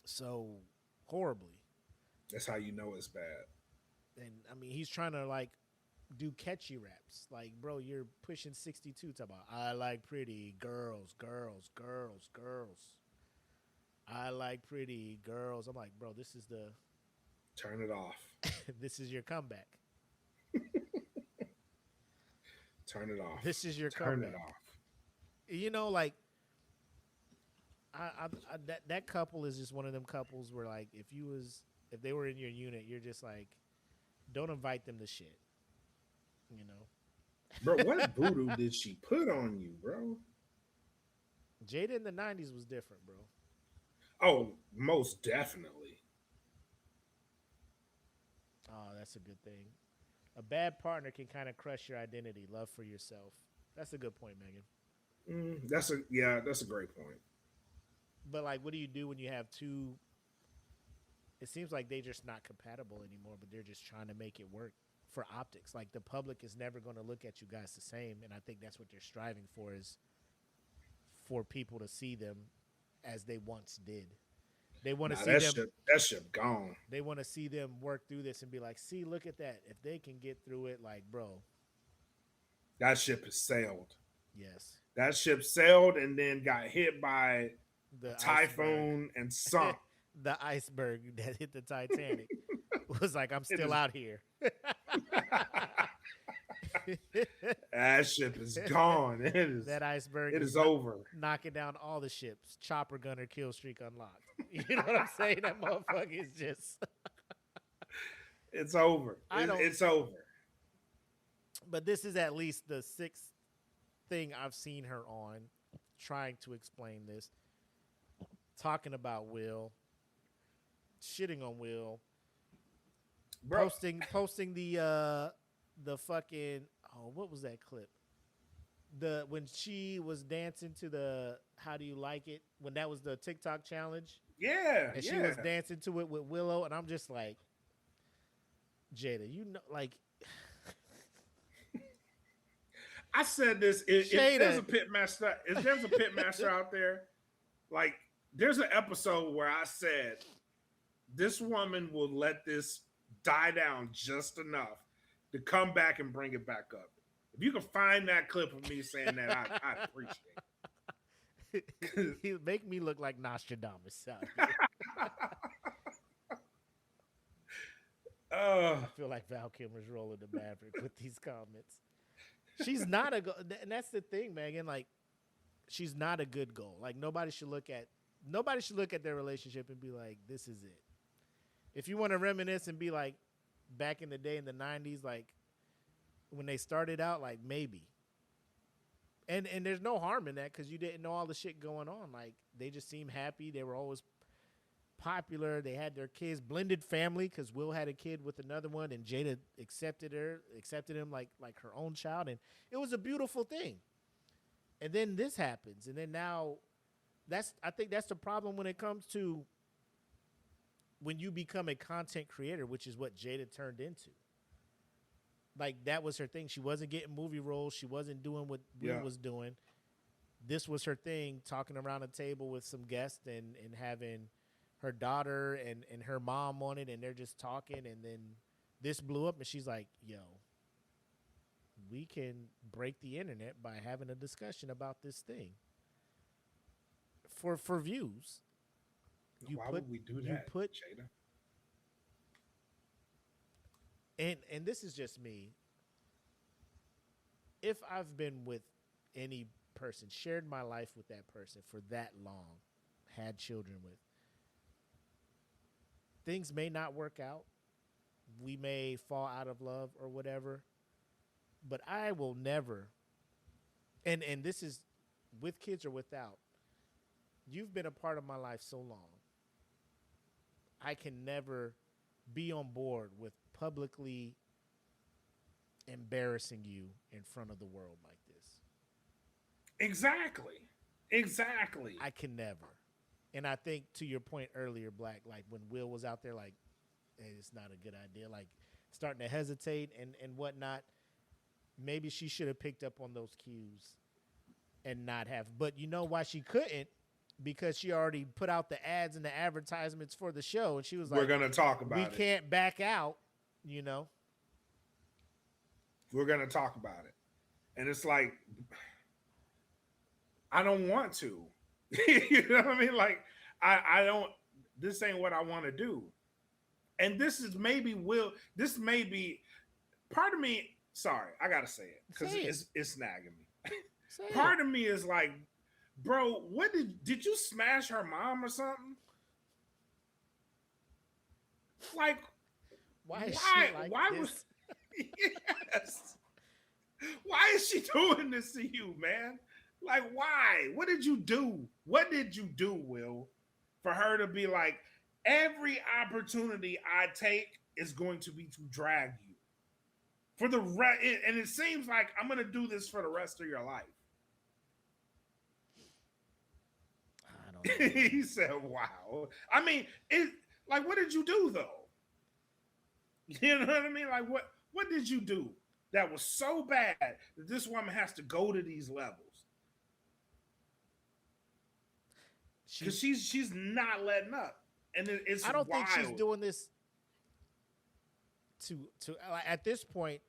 Speaker 1: So horribly.
Speaker 2: That's how you know it's bad.
Speaker 1: And I mean, he's trying to like do catchy raps. Like, bro, you're pushing 62 talking about I like pretty girls, girls, girls, girls. I like pretty girls. I'm like, bro, this is the
Speaker 2: turn it off.
Speaker 1: This is your comeback.
Speaker 2: Turn it off.
Speaker 1: This is your
Speaker 2: turn
Speaker 1: comeback.
Speaker 2: it off.
Speaker 1: You know, like that couple is just one of them couples where like if they were in your unit, you're just like, don't invite them to shit. You know,
Speaker 2: bro, what voodoo did she put on you, bro?
Speaker 1: Jada in the 90s was different, bro.
Speaker 2: Oh, most definitely.
Speaker 1: Oh, that's a good thing. A bad partner can kind of crush your identity, love for yourself. That's a good point, Megan.
Speaker 2: That's a great point.
Speaker 1: But like, what do you do when you have two? It seems like they're just not compatible anymore, but they're just trying to make it work for optics. Like the public is never going to look at you guys the same, and I think that's what they're striving for, is for people to see them as they once did. They want to see them.
Speaker 2: That shit gone.
Speaker 1: They want to see them work through this and be like, see, look at that. If they can get through it, like, bro.
Speaker 2: That ship has sailed.
Speaker 1: Yes.
Speaker 2: That ship sailed and then got hit by
Speaker 1: the
Speaker 2: typhoon and sunk.
Speaker 1: The iceberg that hit the Titanic was like, I'm still out here.
Speaker 2: That ship is gone. It is
Speaker 1: that iceberg.
Speaker 2: It is over.
Speaker 1: Knocking down all the ships. Chopper gunner kill streak unlocked. You know what I'm saying? That motherfucker is just.
Speaker 2: It's over. It's over.
Speaker 1: But this is at least the sixth thing I've seen her on, trying to explain this, talking about Will, shitting on Will,
Speaker 2: bro.
Speaker 1: posting the fucking what was that clip? When she was dancing to the How Do You Like It, when that was the TikTok challenge.
Speaker 2: Yeah.
Speaker 1: And she was dancing to it with Willow, and I'm just like, Jada, you know, like.
Speaker 2: I said this. If there's a pitmaster out there, like there's an episode where I said this woman will let this die down just enough to come back and bring it back up. If you can find that clip of me saying that, I appreciate it.
Speaker 1: He make me look like Nostradamus out here. I feel like Val Kilmer's rolling the Maverick with these comments. She's not and that's the thing, Megan. Like, she's not a good goal. Like, nobody should look at their relationship and be like, this is it. If you want to reminisce and be like, back in the day in the 90s, like when they started out, like maybe. And there's no harm in that because you didn't know all the shit going on. Like, they just seemed happy. They were always popular. They had their kids, blended family, because Will had a kid with another one, and Jada accepted him like her own child, and it was a beautiful thing. And then this happens, and then now, I think that's the problem when it comes to when you become a content creator, which is what Jada turned into. Like, that was her thing. She wasn't getting movie roles. She wasn't doing what Will was doing. this was her thing, talking around a table with some guests and having her daughter and her mom on it, and they're just talking, and then this blew up, and she's like, yo, we can break the internet by having a discussion about this thing for views.
Speaker 2: Why would we do that, Jada?
Speaker 1: And this is just me. If I've been with any person, shared my life with that person for that long, had children with, things may not work out. We may fall out of love or whatever, but I will never, and this is with kids or without, you've been a part of my life so long. I can never be on board with publicly embarrassing you in front of the world like this.
Speaker 2: Exactly.
Speaker 1: I can never. And I think to your point earlier, Black, like when Will was out there, like, hey, it's not a good idea, like starting to hesitate and whatnot, maybe she should have picked up on those cues and not have. But you know why she couldn't? Because she already put out the ads and the advertisements for the show, and she was like,
Speaker 2: we're going to talk about it.
Speaker 1: We can't back out, you know?
Speaker 2: We're going to talk about it. And it's like, I don't want to. You know what I mean? Like, I don't, this ain't what I want to do. And this is maybe this may be, part of me, sorry, I got to say it because it's snagging me. Part of me is like, bro, what did you smash her mom or something? Like,
Speaker 1: why this?
Speaker 2: Yes. Why is she doing this to you, man? Like, why? What did you do? What did you do, Will, for her to be like, every opportunity I take is going to be to drag you for the rest? And it seems like I'm going to do this for the rest of your life.
Speaker 1: I don't know.
Speaker 2: He said, wow. I mean, like, what did you do, though? You know what I mean? Like, what did you do that was so bad that this woman has to go to these levels? Because she's not letting up, and it's
Speaker 1: I don't
Speaker 2: wild.
Speaker 1: think she's doing this to at this point.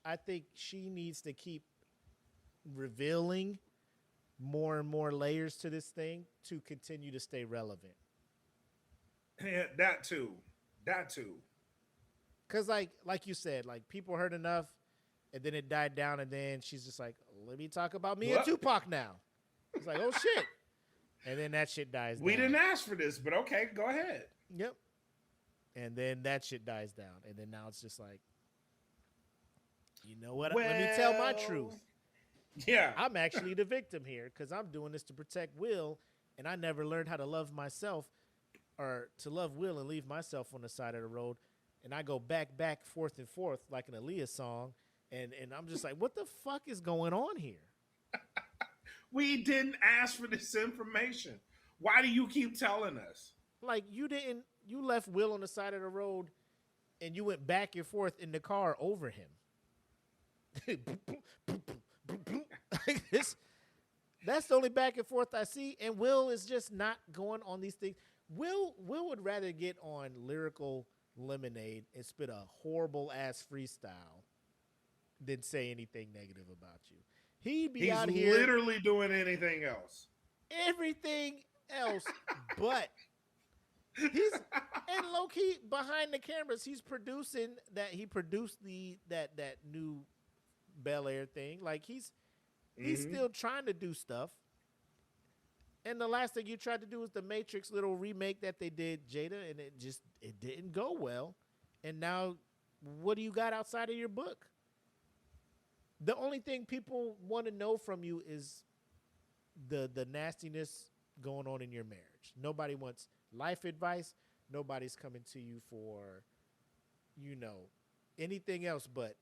Speaker 1: I think she needs to keep revealing more and more layers to this thing to continue to stay relevant.
Speaker 2: Yeah, that too.
Speaker 1: Because like you said, like people heard enough, and then it died down, and then she's just like, let me talk about me and Tupac now. It's like, oh shit. And then that shit dies down.
Speaker 2: We didn't ask for this, but okay, go ahead.
Speaker 1: Yep. And then that shit dies down. And then now it's just like, you know what? Let me tell my truth.
Speaker 2: Yeah.
Speaker 1: I'm actually the victim here because I'm doing this to protect Will, and I never learned how to love myself or to love Will and leave myself on the side of the road. And I go back, forth and forth like an Aaliyah song. And I'm just like, what the fuck is going on here?
Speaker 2: We didn't ask for this information. Why do you keep telling us?
Speaker 1: Like you left Will on the side of the road and you went back and forth in the car over him. Like this, that's the only back and forth I see. And Will is just not going on these things. Will would rather get on Lyrical Lemonade and spit a horrible ass freestyle than say anything negative about you. He's out here
Speaker 2: literally doing anything else.
Speaker 1: Everything else, but he's and low key behind the cameras. He's producing that. He produced that new Bel Air thing. Like he's still trying to do stuff. And the last thing you tried to do was the Matrix little remake that they did, Jada, and it didn't go well. And now, what do you got outside of your book? The only thing people want to know from you is the nastiness going on in your marriage. Nobody wants life advice. Nobody's coming to you for, anything else but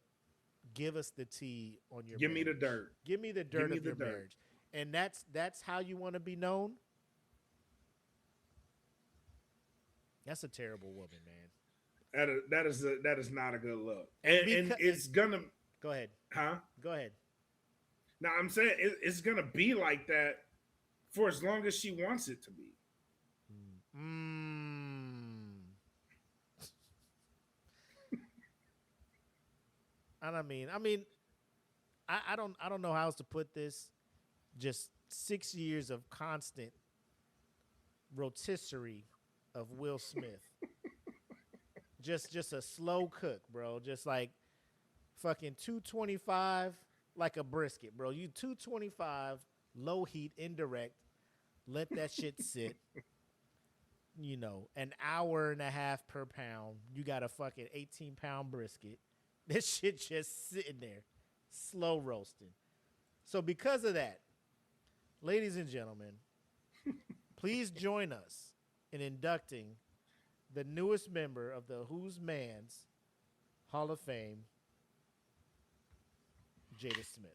Speaker 1: give us the tea on your marriage.
Speaker 2: Me the dirt.
Speaker 1: Give me the dirt of your marriage. And that's how you want to be known? That's a terrible woman, man.
Speaker 2: That is not a good look. And it's gonna...
Speaker 1: Go ahead.
Speaker 2: Huh?
Speaker 1: Go ahead.
Speaker 2: Now I'm saying it's gonna be like that for as long as she wants it to be.
Speaker 1: And I don't know how else to put this. Just 6 years of constant rotisserie of Will Smith. just a slow cook, bro. Just like fucking 225 like a brisket, bro. You 225 low heat indirect. Let that shit sit. You know, an hour and a half per pound. You got a fucking 18-pound brisket. This shit just sitting there, slow roasting. So because of that, ladies and gentlemen, please join us in inducting the newest member of the Who's Man's Hall of Fame, Jada Smith.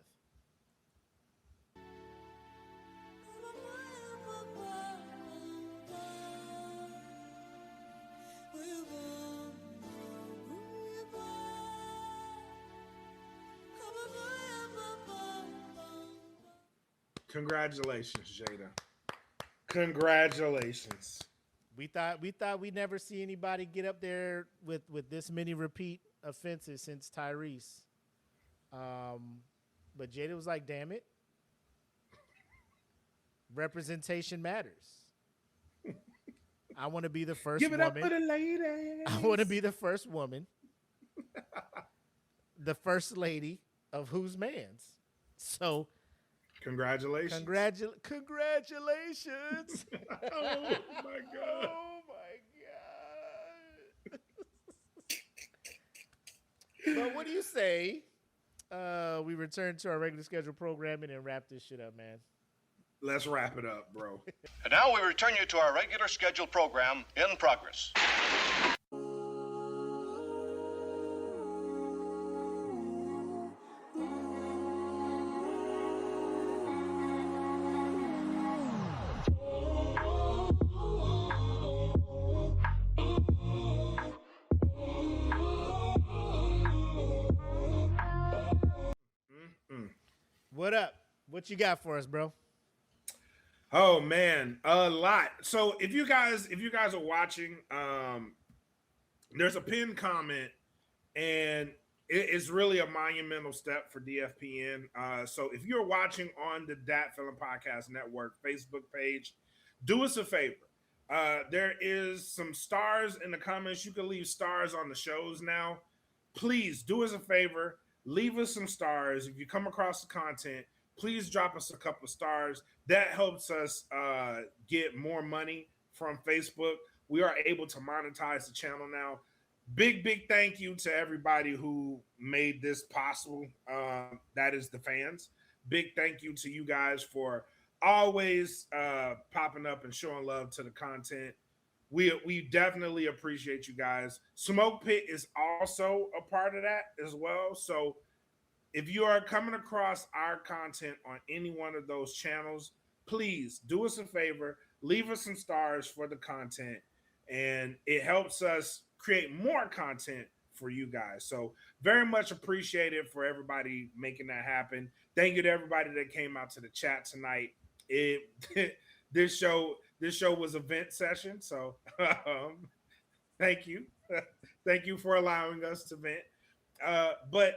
Speaker 2: Congratulations, Jada. Congratulations.
Speaker 1: We thought we'd never see anybody get up there with this many repeat offenses since Tyrese. But Jada was like, damn it. Representation matters. I want to be the first
Speaker 2: Give it
Speaker 1: woman.
Speaker 2: up for the ladies.
Speaker 1: I want to be the first woman. The first lady of Who's Man's. So
Speaker 2: congratulations.
Speaker 1: Congratulations.
Speaker 2: Oh my God.
Speaker 1: Oh my God. But what do you say? We return to our regular scheduled programming and wrap this shit up, man.
Speaker 2: Let's wrap it up, bro.
Speaker 10: And now we return you to our regular scheduled program in progress.
Speaker 1: What up? What you got for us, bro?
Speaker 2: Oh man, a lot. So if you guys are watching, there's a pinned comment, and it's really a monumental step for DFPN. So if you're watching on the Dat Feeling Podcast Network Facebook page, do us a favor. There is some stars in the comments. You can leave stars on the shows now. Please do us a favor. Leave us some stars. If you come across the content, please drop us a couple of stars. That helps us get more money from Facebook. We are able to monetize the channel now. Big thank you to everybody who made this possible. That is the fans. Big thank you to you guys for always popping up and showing love to the content. We definitely appreciate you guys. Smoke Pit is also a part of that as well. So if you are coming across our content on any one of those channels, please do us a favor, leave us some stars for the content, and it helps us create more content for you guys. So very much appreciated for everybody making that happen. Thank you to everybody that came out to the chat tonight. This show was a vent session, so thank you. Thank you for allowing us to vent. But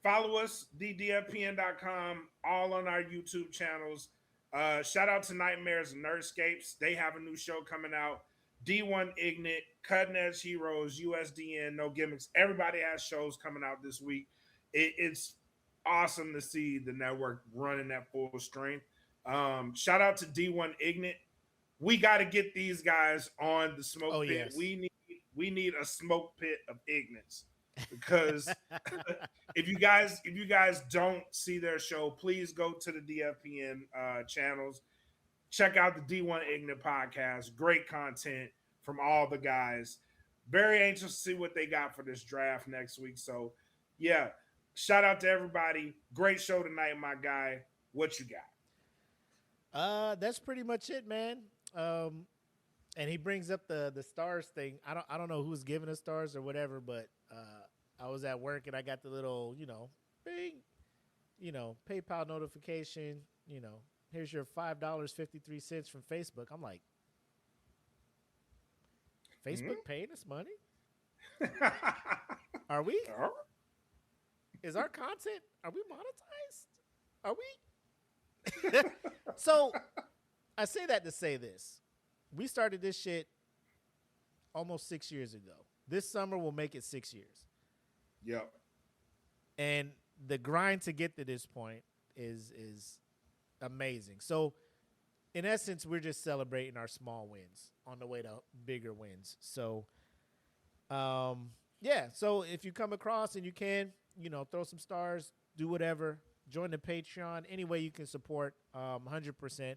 Speaker 2: follow us, ddfpn.com, all on our YouTube channels. Shout out to Nightmares and Nerdscapes. They have a new show coming out. D1 Ignite, Cutting Edge Heroes, USDN, No Gimmicks. Everybody has shows coming out this week. It's awesome to see the network running at full strength. Shout out to D1 Ignite. We got to get these guys on the smoke pit. Yes. We need a smoke pit of ignorance, because if you guys don't see their show, please go to the DFPN channels. Check out the D1 Ignite podcast. Great content from all the guys. Very anxious to see what they got for this draft next week. So, yeah, shout out to everybody. Great show tonight, my guy. What you got?
Speaker 1: That's pretty much it, man. And he brings up the stars thing. I don't know who's giving us stars or whatever, but I was at work and I got the little, bing, PayPal notification, here's your $5.53 from Facebook. I'm like, Facebook paying us money? Are we? Is our content, are we monetized? Are we? So I say that to say this. We started this shit almost 6 years ago. This summer will make it 6 years.
Speaker 2: Yep.
Speaker 1: And the grind to get to this point is amazing. So in essence, we're just celebrating our small wins on the way to bigger wins. So yeah, so if you come across and you can, throw some stars, do whatever, join the Patreon, any way you can support, 100%,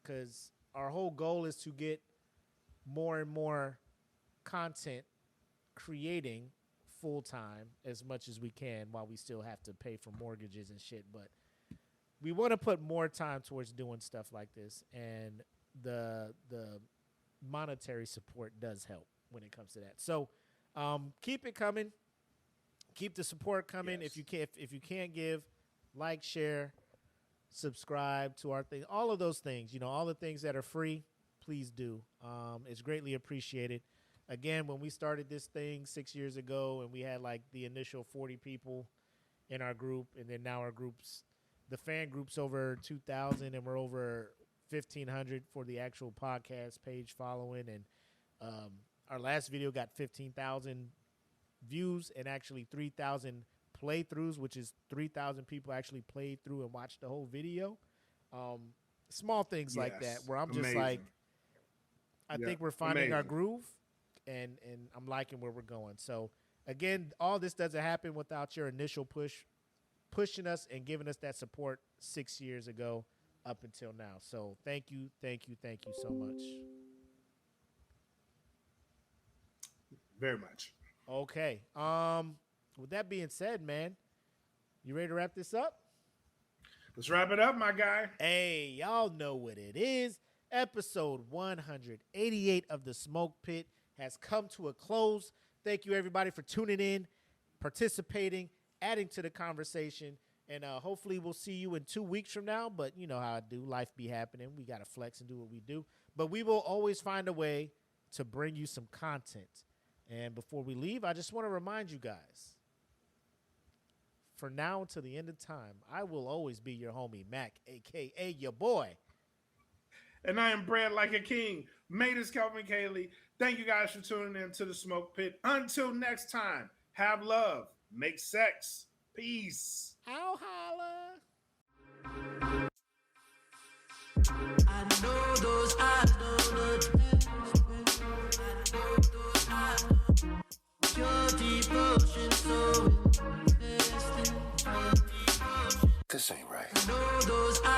Speaker 1: because our whole goal is to get more and more content creating full-time as much as we can while we still have to pay for mortgages and shit. But we want to put more time towards doing stuff like this, and the monetary support does help when it comes to that. So keep it coming. Keep the support coming.
Speaker 2: Yes.
Speaker 1: If you can't give, like, share, subscribe to our thing, all of those things, all the things that are free, please do. It's greatly appreciated. Again, when we started this thing 6 years ago and we had like the initial 40 people in our group, and then now our groups, the fan group's over 2,000 and we're over 1,500 for the actual podcast page following. And our last video got 15,000 views and actually 3,000 playthroughs, which is 3,000 people actually played through and watched the whole video. Small things like that where I'm just like, I think we're finding our groove, and I'm liking where we're going. So again, all this doesn't happen without your initial pushing us and giving us that support 6 years ago up until now. So thank you so much.
Speaker 2: Very much.
Speaker 1: Okay. With that being said, man, you ready to wrap this up?
Speaker 2: Let's wrap it up, my guy.
Speaker 1: Hey, y'all know what it is. Episode 188 of The Smoke Pit has come to a close. Thank you, everybody, for tuning in, participating, adding to the conversation, and hopefully we'll see you in 2 weeks from now. But you know how I do. Life be happening. We got to flex and do what we do. But we will always find a way to bring you some content. And before we leave, I just want to remind you guys, for now until the end of time, I will always be your homie, Mac, a.k.a. your boy.
Speaker 2: And I am bred like a king. Made us Kelvin Cayley. Thank you guys for tuning in to The Smoke Pit. Until next time, have love, make sex. Peace.
Speaker 1: Ow, holla.
Speaker 7: I know those eyes don't look best. I know those eyes. Your devotion so invested. This ain't right. I know those eyes.